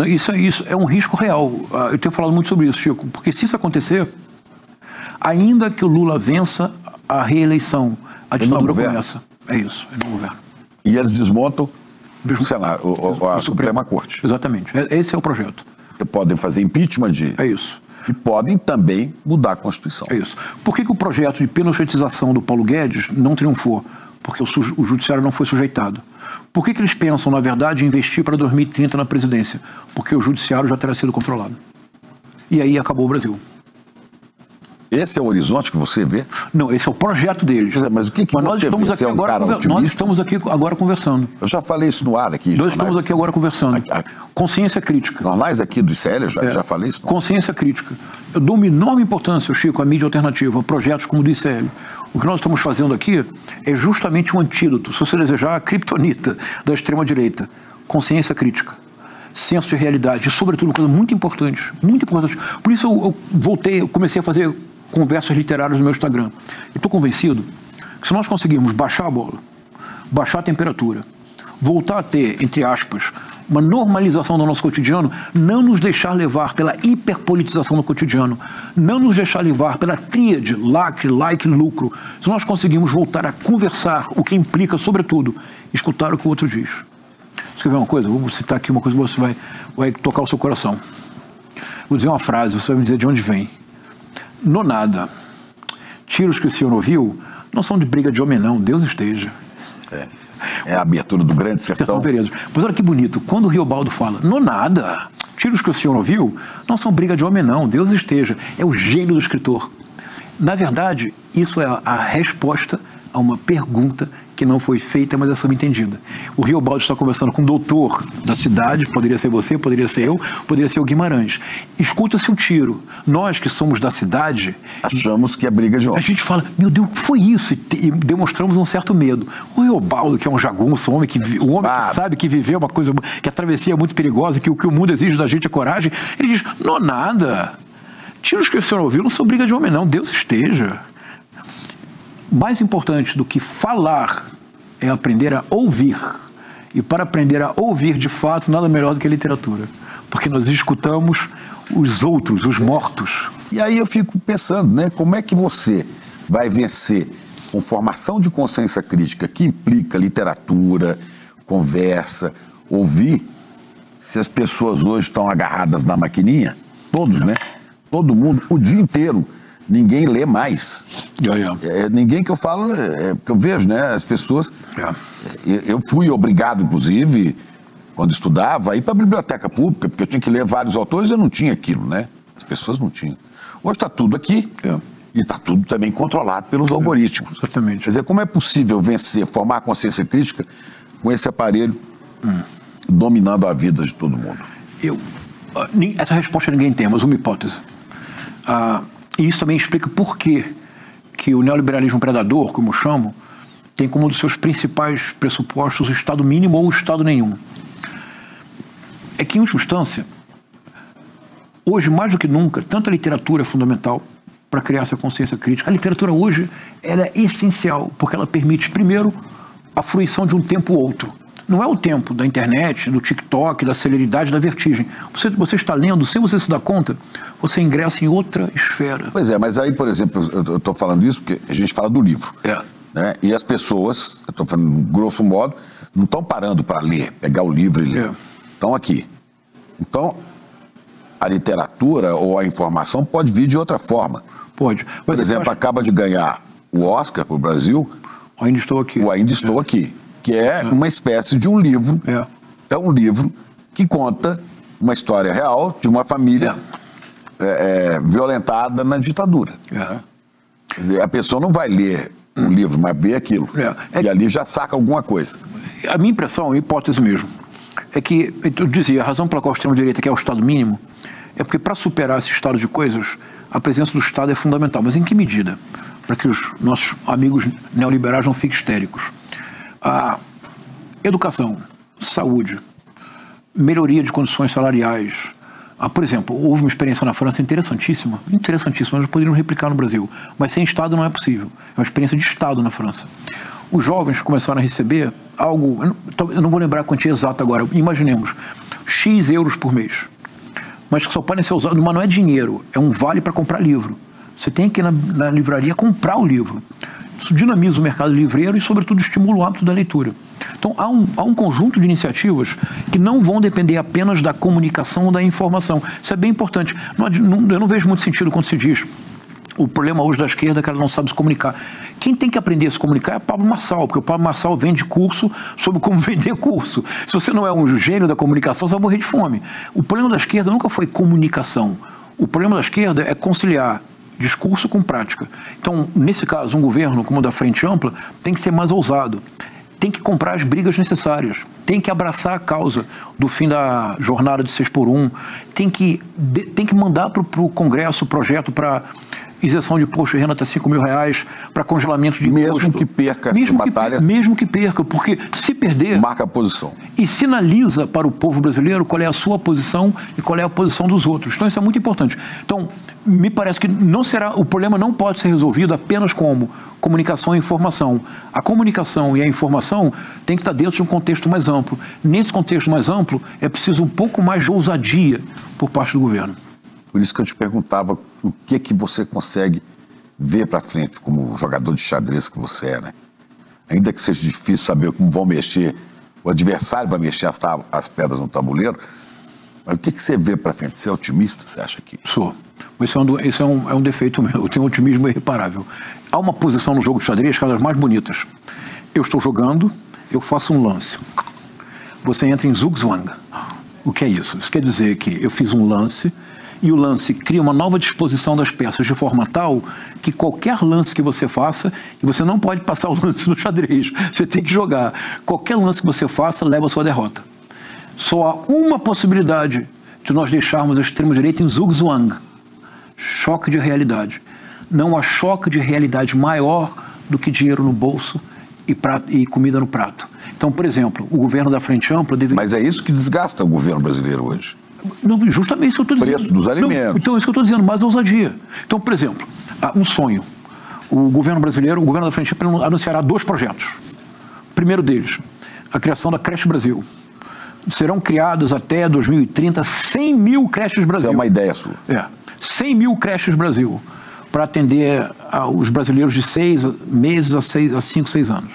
Isso é um risco real. Eu tenho falado muito sobre isso, Chico, porque se isso acontecer, ainda que o Lula vença a reeleição, a ditadura começa. É isso, ele não governa. E eles desmontam o Senado, a Suprema Corte. Exatamente, esse é o projeto. Que podem fazer impeachment É isso. E podem também mudar a Constituição. É isso. Por que o projeto de penochetização do Paulo Guedes não triunfou? Porque o judiciário não foi sujeitado. Por que eles pensam, na verdade, em investir para 2030 na presidência? Porque o judiciário já terá sido controlado. E aí acabou o Brasil. Esse é o horizonte que você vê? Não, esse é o projeto deles. Mas o que você vê? Você é um cara otimista? Nós estamos aqui agora conversando. Eu já falei isso no ar aqui. Nós estamos aqui agora conversando. Consciência crítica. Jornais aqui do ICL, já falei isso. Consciência crítica. Eu dou uma enorme importância, Chico, à mídia alternativa, a projetos como o do ICL. O que nós estamos fazendo aqui é justamente um antídoto, se você desejar, a criptonita da extrema-direita. Consciência crítica. Senso de realidade. E, sobretudo, uma coisa muito importante. Muito importante. Por isso eu comecei a fazer conversas literárias no meu Instagram. Eu estou convencido que se nós conseguirmos baixar a bola, baixar a temperatura, voltar a ter, entre aspas, uma normalização do nosso cotidiano, não nos deixar levar pela hiperpolitização do cotidiano, não nos deixar levar pela tríade, lacre, like, lucro, se nós conseguirmos voltar a conversar, o que implica, sobretudo, escutar o que o outro diz. Você quer ver uma coisa? Vou citar aqui uma coisa que você vai tocar o seu coração. Vou dizer uma frase, você vai me dizer de onde vem. Nonada. Tiros que o senhor ouviu não são de briga de homem, não. Deus esteja. É a abertura do Grande Sertão. Pois olha que bonito. Quando o Riobaldo fala, nonada. Tiros que o senhor ouviu não são briga de homem, não. Deus esteja. É o gênio do escritor. Na verdade, isso é a resposta a uma pergunta que não foi feita, mas é subentendida. O Riobaldo está conversando com o doutor da cidade, poderia ser você, poderia ser eu, poderia ser o Guimarães. Escuta-se o tiro. Nós que somos da cidade... achamos que é briga de homem. A gente fala, meu Deus, o que foi isso? E demonstramos um certo medo. O Riobaldo, que é um jagunço, um homem que sabe que viver é uma coisa, que a travessia é muito perigosa, que o que o mundo exige da gente é coragem, ele diz, não, nada. Tiros que o senhor ouviu não são briga de homem, não. Deus esteja. Mais importante do que falar é aprender a ouvir. E para aprender a ouvir, de fato, nada melhor do que a literatura. Porque nós escutamos os outros, os mortos. E aí eu fico pensando, né? Como é que você vai vencer com formação de consciência crítica, que implica literatura, conversa, ouvir, se as pessoas hoje estão agarradas na maquininha? Todos, né? Todo mundo, o dia inteiro. Ninguém lê mais. Ninguém que eu falo, que eu vejo, né? As pessoas... Eu fui obrigado, inclusive, quando estudava, a ir para a biblioteca pública, porque eu tinha que ler vários autores e eu não tinha aquilo, né? As pessoas não tinham. Hoje está tudo aqui e está tudo também controlado pelos algoritmos. Exatamente. Quer dizer, como é possível vencer, formar consciência crítica com esse aparelho dominando a vida de todo mundo? Essa resposta ninguém tem, mas uma hipótese. E isso também explica por que o neoliberalismo predador, como eu chamo, tem como um dos seus principais pressupostos o Estado mínimo ou o Estado nenhum. É que, em última instância, hoje, mais do que nunca, tanto a literatura é fundamental para criar essa consciência crítica. A literatura hoje ela é essencial, porque ela permite, primeiro, a fruição de um tempo ou outro. Não é o tempo da internet, do TikTok, da celeridade, da vertigem. Você está lendo, sem você se dar conta, você ingressa em outra esfera. Pois é, mas aí, por exemplo, eu estou falando isso porque a gente fala do livro. Né? E as pessoas, eu estou falando grosso modo, não estão parando para ler, pegar o livro e ler. Estão aqui. Então, a literatura ou a informação pode vir de outra forma. Pode. Por exemplo, acaba de ganhar o Oscar para o Brasil. O Ainda Estou Aqui. O Ainda Estou Aqui. Que é uma espécie de um livro. É um livro que conta uma história real de uma família violentada na ditadura. Quer dizer, a pessoa não vai ler um livro, mas vê aquilo. E ali já saca alguma coisa. A minha impressão, a hipótese mesmo, é que, eu dizia, a razão pela qual o extremo-direita quer o Estado mínimo é porque, para superar esse estado de coisas, a presença do Estado é fundamental. Mas em que medida? Para que os nossos amigos neoliberais não fiquem histéricos. A educação, saúde, melhoria de condições salariais. Por exemplo, houve uma experiência na França interessantíssima, nós poderíamos replicar no Brasil, mas sem Estado não é possível. É uma experiência de Estado na França. Os jovens começaram a receber algo, eu não vou lembrar a quantia exata agora, imaginemos, X euros por mês, mas que só podem ser usados, mas não é dinheiro, é um vale para comprar livro. Você tem que ir na livraria comprar o livro. Isso dinamiza o mercado livreiro e, sobretudo, estimula o hábito da leitura. Então, há um conjunto de iniciativas que não vão depender apenas da comunicação ou da informação. Isso é bem importante. Eu não vejo muito sentido quando se diz o problema hoje da esquerda é que ela não sabe se comunicar. Quem tem que aprender a se comunicar é Pablo Marçal, porque o Pablo Marçal vende curso sobre como vender curso. Se você não é um gênio da comunicação, você vai morrer de fome. O problema da esquerda nunca foi comunicação. O problema da esquerda é conciliar discurso com prática. Então, nesse caso, um governo como o da Frente Ampla tem que ser mais ousado, tem que comprar as brigas necessárias, tem que abraçar a causa do fim da jornada de 6x1, tem que mandar para o Congresso o projeto para isenção de imposto de renda até R$5.000, para congelamento de imposto. Mesmo que perca as batalhas. Mesmo que perca, porque se perder... Marca a posição. E sinaliza para o povo brasileiro qual é a sua posição e qual é a posição dos outros. Então isso é muito importante. Então, me parece que o problema não pode ser resolvido apenas como comunicação e informação. A comunicação e a informação tem que estar dentro de um contexto mais amplo. Nesse contexto mais amplo, é preciso um pouco mais de ousadia por parte do governo. Por isso que eu te perguntava o que você consegue ver para frente como jogador de xadrez que você é, né? Ainda que seja difícil saber como vão mexer, o adversário vai mexer as pedras no tabuleiro, mas o que você vê para frente? Você é otimista, você acha que... Sou. Isso é um defeito meu, eu tenho um otimismo irreparável. Há uma posição no jogo de xadrez que é das mais bonitas. Eu estou jogando, eu faço um lance. Você entra em zugzwang. O que é isso? Isso quer dizer que eu fiz um lance e o lance cria uma nova disposição das peças de forma tal que qualquer lance que você faça, e você não pode passar o lance no xadrez, você tem que jogar. Qualquer lance que você faça leva a sua derrota. Só há uma possibilidade de nós deixarmos a extrema-direita em zugzwang, choque de realidade. Não há choque de realidade maior do que dinheiro no bolso e comida no prato. Então, por exemplo, o governo da Frente Ampla deveria... Mas é isso que desgasta o governo brasileiro hoje. Não, justamente isso que eu estou dizendo. Preço dos alimentos. Não, então, isso que eu estou dizendo, mais ousadia. Então, por exemplo, um sonho. O governo brasileiro, o governo da Frente Ampla anunciará 2 projetos. O primeiro deles, a criação da Creche Brasil. Serão criados até 2030 100 mil creches Brasil. Isso é uma ideia sua. 100 mil creches Brasil, para atender os brasileiros de 6 meses a 5, 6 anos.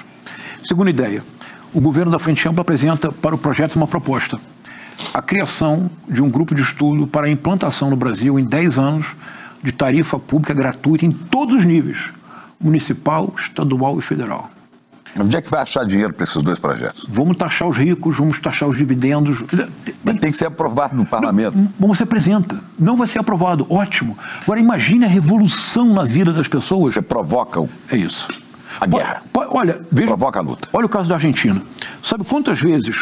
Segunda ideia, o governo da Frente Ampla apresenta para o projeto uma proposta. A criação de um grupo de estudo para a implantação no Brasil, em 10 anos, de tarifa pública gratuita em todos os níveis, municipal, estadual e federal. Onde é que vai achar dinheiro para esses 2 projetos? Vamos taxar os ricos, vamos taxar os dividendos. Mas tem que ser aprovado no parlamento. Não, você apresenta. Não vai ser aprovado. Ótimo. Agora, imagine a revolução na vida das pessoas. Você provoca É isso. a guerra. Olha, veja, Provoca a luta. Olha o caso da Argentina. Sabe quantas vezes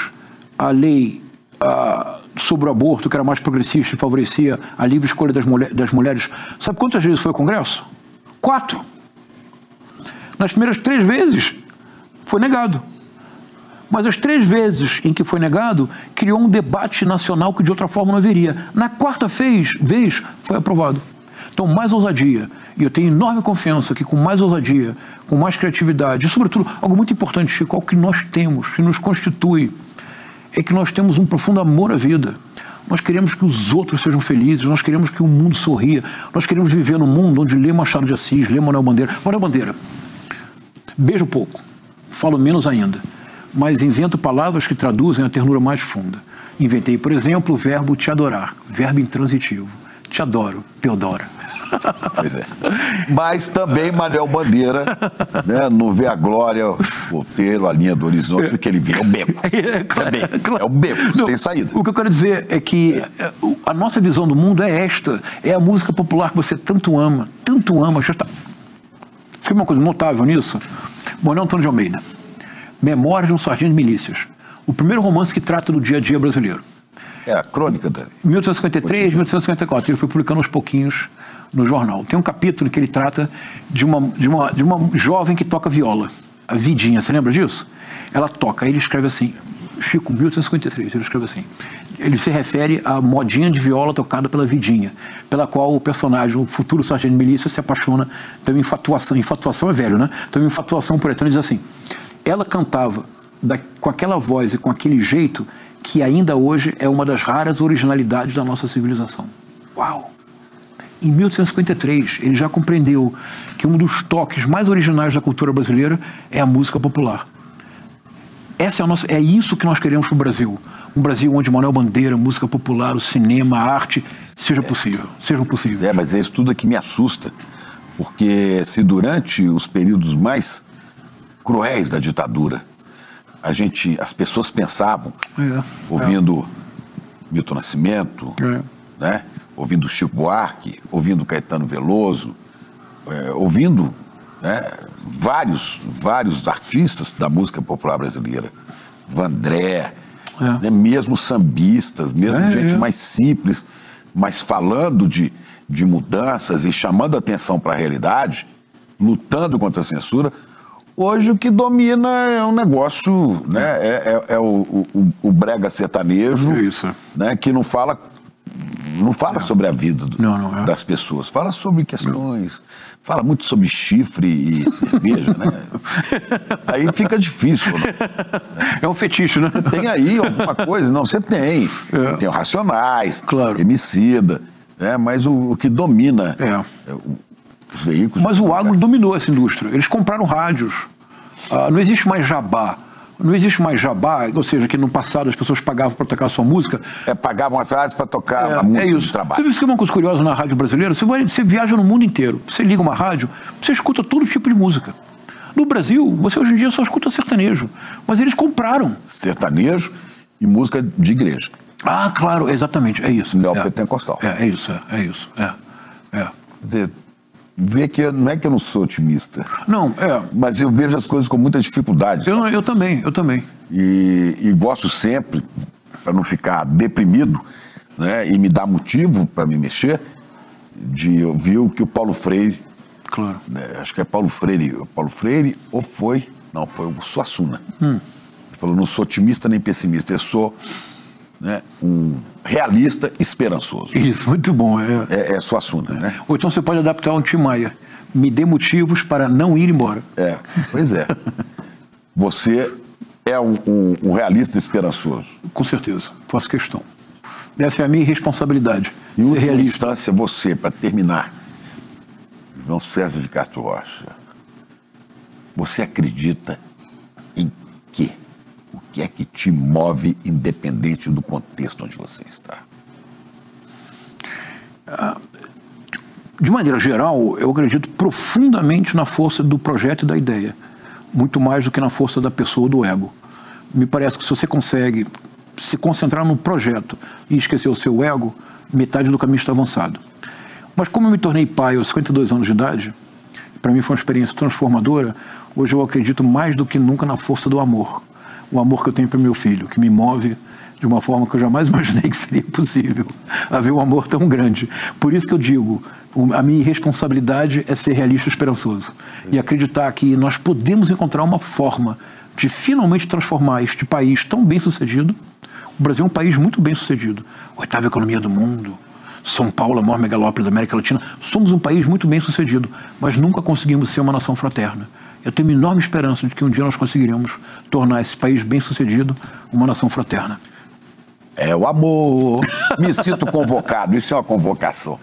a lei sobre o aborto, que era mais progressista e favorecia a livre escolha das mulheres, sabe quantas vezes foi ao Congresso? 4. Nas primeiras 3 vezes foi negado. Mas as 3 vezes em que foi negado, criou um debate nacional que de outra forma não haveria. Na 4ª vez foi aprovado. Então, mais ousadia. E eu tenho enorme confiança que com mais ousadia, com mais criatividade, e sobretudo, algo muito importante, Chico, algo que nós temos, que nos constitui, é que nós temos um profundo amor à vida. Nós queremos que os outros sejam felizes, nós queremos que o mundo sorria, nós queremos viver num mundo onde lê Machado de Assis, lê Manuel Bandeira. Manuel Bandeira, beijo pouco, falo menos ainda, mas invento palavras que traduzem a ternura mais funda. Inventei, por exemplo, o verbo te adorar, verbo intransitivo. Te adoro, Teodora. Pois é. Mas também Manuel Bandeira, né, não vê a glória, o roteiro, a linha do horizonte, porque ele vê é o beco. Também. É o beco, sem saída. O que eu quero dizer é que a nossa visão do mundo é esta, é a música popular que você tanto ama, já está. Fica uma coisa notável nisso. Manuel Antônio de Almeida, Memórias de um Sargento de Milícias. O primeiro romance que trata do dia a dia brasileiro. É a crônica dele. 1853, 1854. Ele foi publicando aos pouquinhos no jornal. Tem um capítulo que ele trata de uma jovem que toca viola, a Vidinha. Você lembra disso? Ela toca. Aí ele escreve assim, Chico, 1853, ele escreve assim. Ele se refere à modinha de viola tocada pela Vidinha, pela qual o personagem, o futuro sargento de milícia, se apaixona. Tem uma infatuação. Infatuação é velho, né? Tem uma infatuação por ele diz assim, ela cantava com aquela voz e com aquele jeito que ainda hoje é uma das raras originalidades da nossa civilização. Uau! Em 1853, ele já compreendeu que um dos toques mais originais da cultura brasileira é a música popular. É isso que nós queremos para o Brasil. Um Brasil onde Manuel Bandeira, música popular, o cinema, a arte, sejam possíveis. Mas é isso tudo que me assusta, porque se durante os períodos mais cruéis da ditadura, as pessoas pensavam, ouvindo Milton Nascimento, né? Ouvindo Chico Buarque, ouvindo Caetano Veloso, ouvindo, né, vários artistas da música popular brasileira, Vandré, né, mesmo sambistas, mesmo gente mais simples, mas falando de mudanças e chamando a atenção para a realidade, lutando contra a censura. Hoje o que domina é um negócio, né, o brega sertanejo, né, que não fala sobre a vida das pessoas, fala sobre questões, fala muito sobre chifre e cerveja, né? Aí fica difícil. Né? É um fetiche, né? Você tem aí alguma coisa? Não, você tem. Tem o Racionais, Emicida, né? Mas o que domina os veículos... Mas o agro dominou essa indústria. Eles compraram rádios. Não existe mais jabá. Não existe mais jabá, ou seja, que no passado as pessoas pagavam para tocar a sua música. Pagavam as rádios para tocar a música do trabalho. Você viu que é uma coisa curiosa na rádio brasileira? Você viaja no mundo inteiro, você liga uma rádio, você escuta todo tipo de música. No Brasil, você hoje em dia só escuta sertanejo, mas eles compraram. Sertanejo e música de igreja. Ah, claro, exatamente, é isso. Neopentecostal. É isso. Quer dizer, vê que não é que eu não sou otimista. Não, Mas eu vejo as coisas com muita dificuldade. Eu também. E gosto sempre, para não ficar deprimido, né, e me dar motivo para me mexer, de ouvir o que o Paulo Freire, claro. Né, acho que é Paulo Freire ou foi o Suassuna. Ele falou, não sou otimista nem pessimista, eu sou, né, um realista esperançoso. Isso, muito bom. É Suassuna, né? Ou então você pode adaptar um Tim Maia. Me dê motivos para não ir embora. Pois é. Você é um realista esperançoso. Com certeza, faço questão. Essa é a minha responsabilidade. Em ser última realista. instância, você, para terminar, João César de Castro Rocha, você acredita em quê? O que é que te move independente do contexto onde você está? De maneira geral, eu acredito profundamente na força do projeto e da ideia, muito mais do que na força da pessoa ou do ego. Me parece que se você consegue se concentrar no projeto e esquecer o seu ego, metade do caminho está avançado. Mas como eu me tornei pai aos 52 anos de idade, para mim foi uma experiência transformadora, hoje eu acredito mais do que nunca na força do amor. O amor que eu tenho para meu filho, que me move de uma forma que eu jamais imaginei que seria possível haver um amor tão grande. Por isso que eu digo, a minha responsabilidade é ser realista e esperançoso. E acreditar que nós podemos encontrar uma forma de finalmente transformar este país tão bem sucedido. O Brasil é um país muito bem sucedido. Oitava economia do mundo. São Paulo, a maior megalópole da América Latina. Somos um país muito bem sucedido, mas nunca conseguimos ser uma nação fraterna. Eu tenho uma enorme esperança de que um dia nós conseguiremos tornar esse país bem sucedido uma nação fraterna. É o amor. Me sinto convocado. Isso é uma convocação.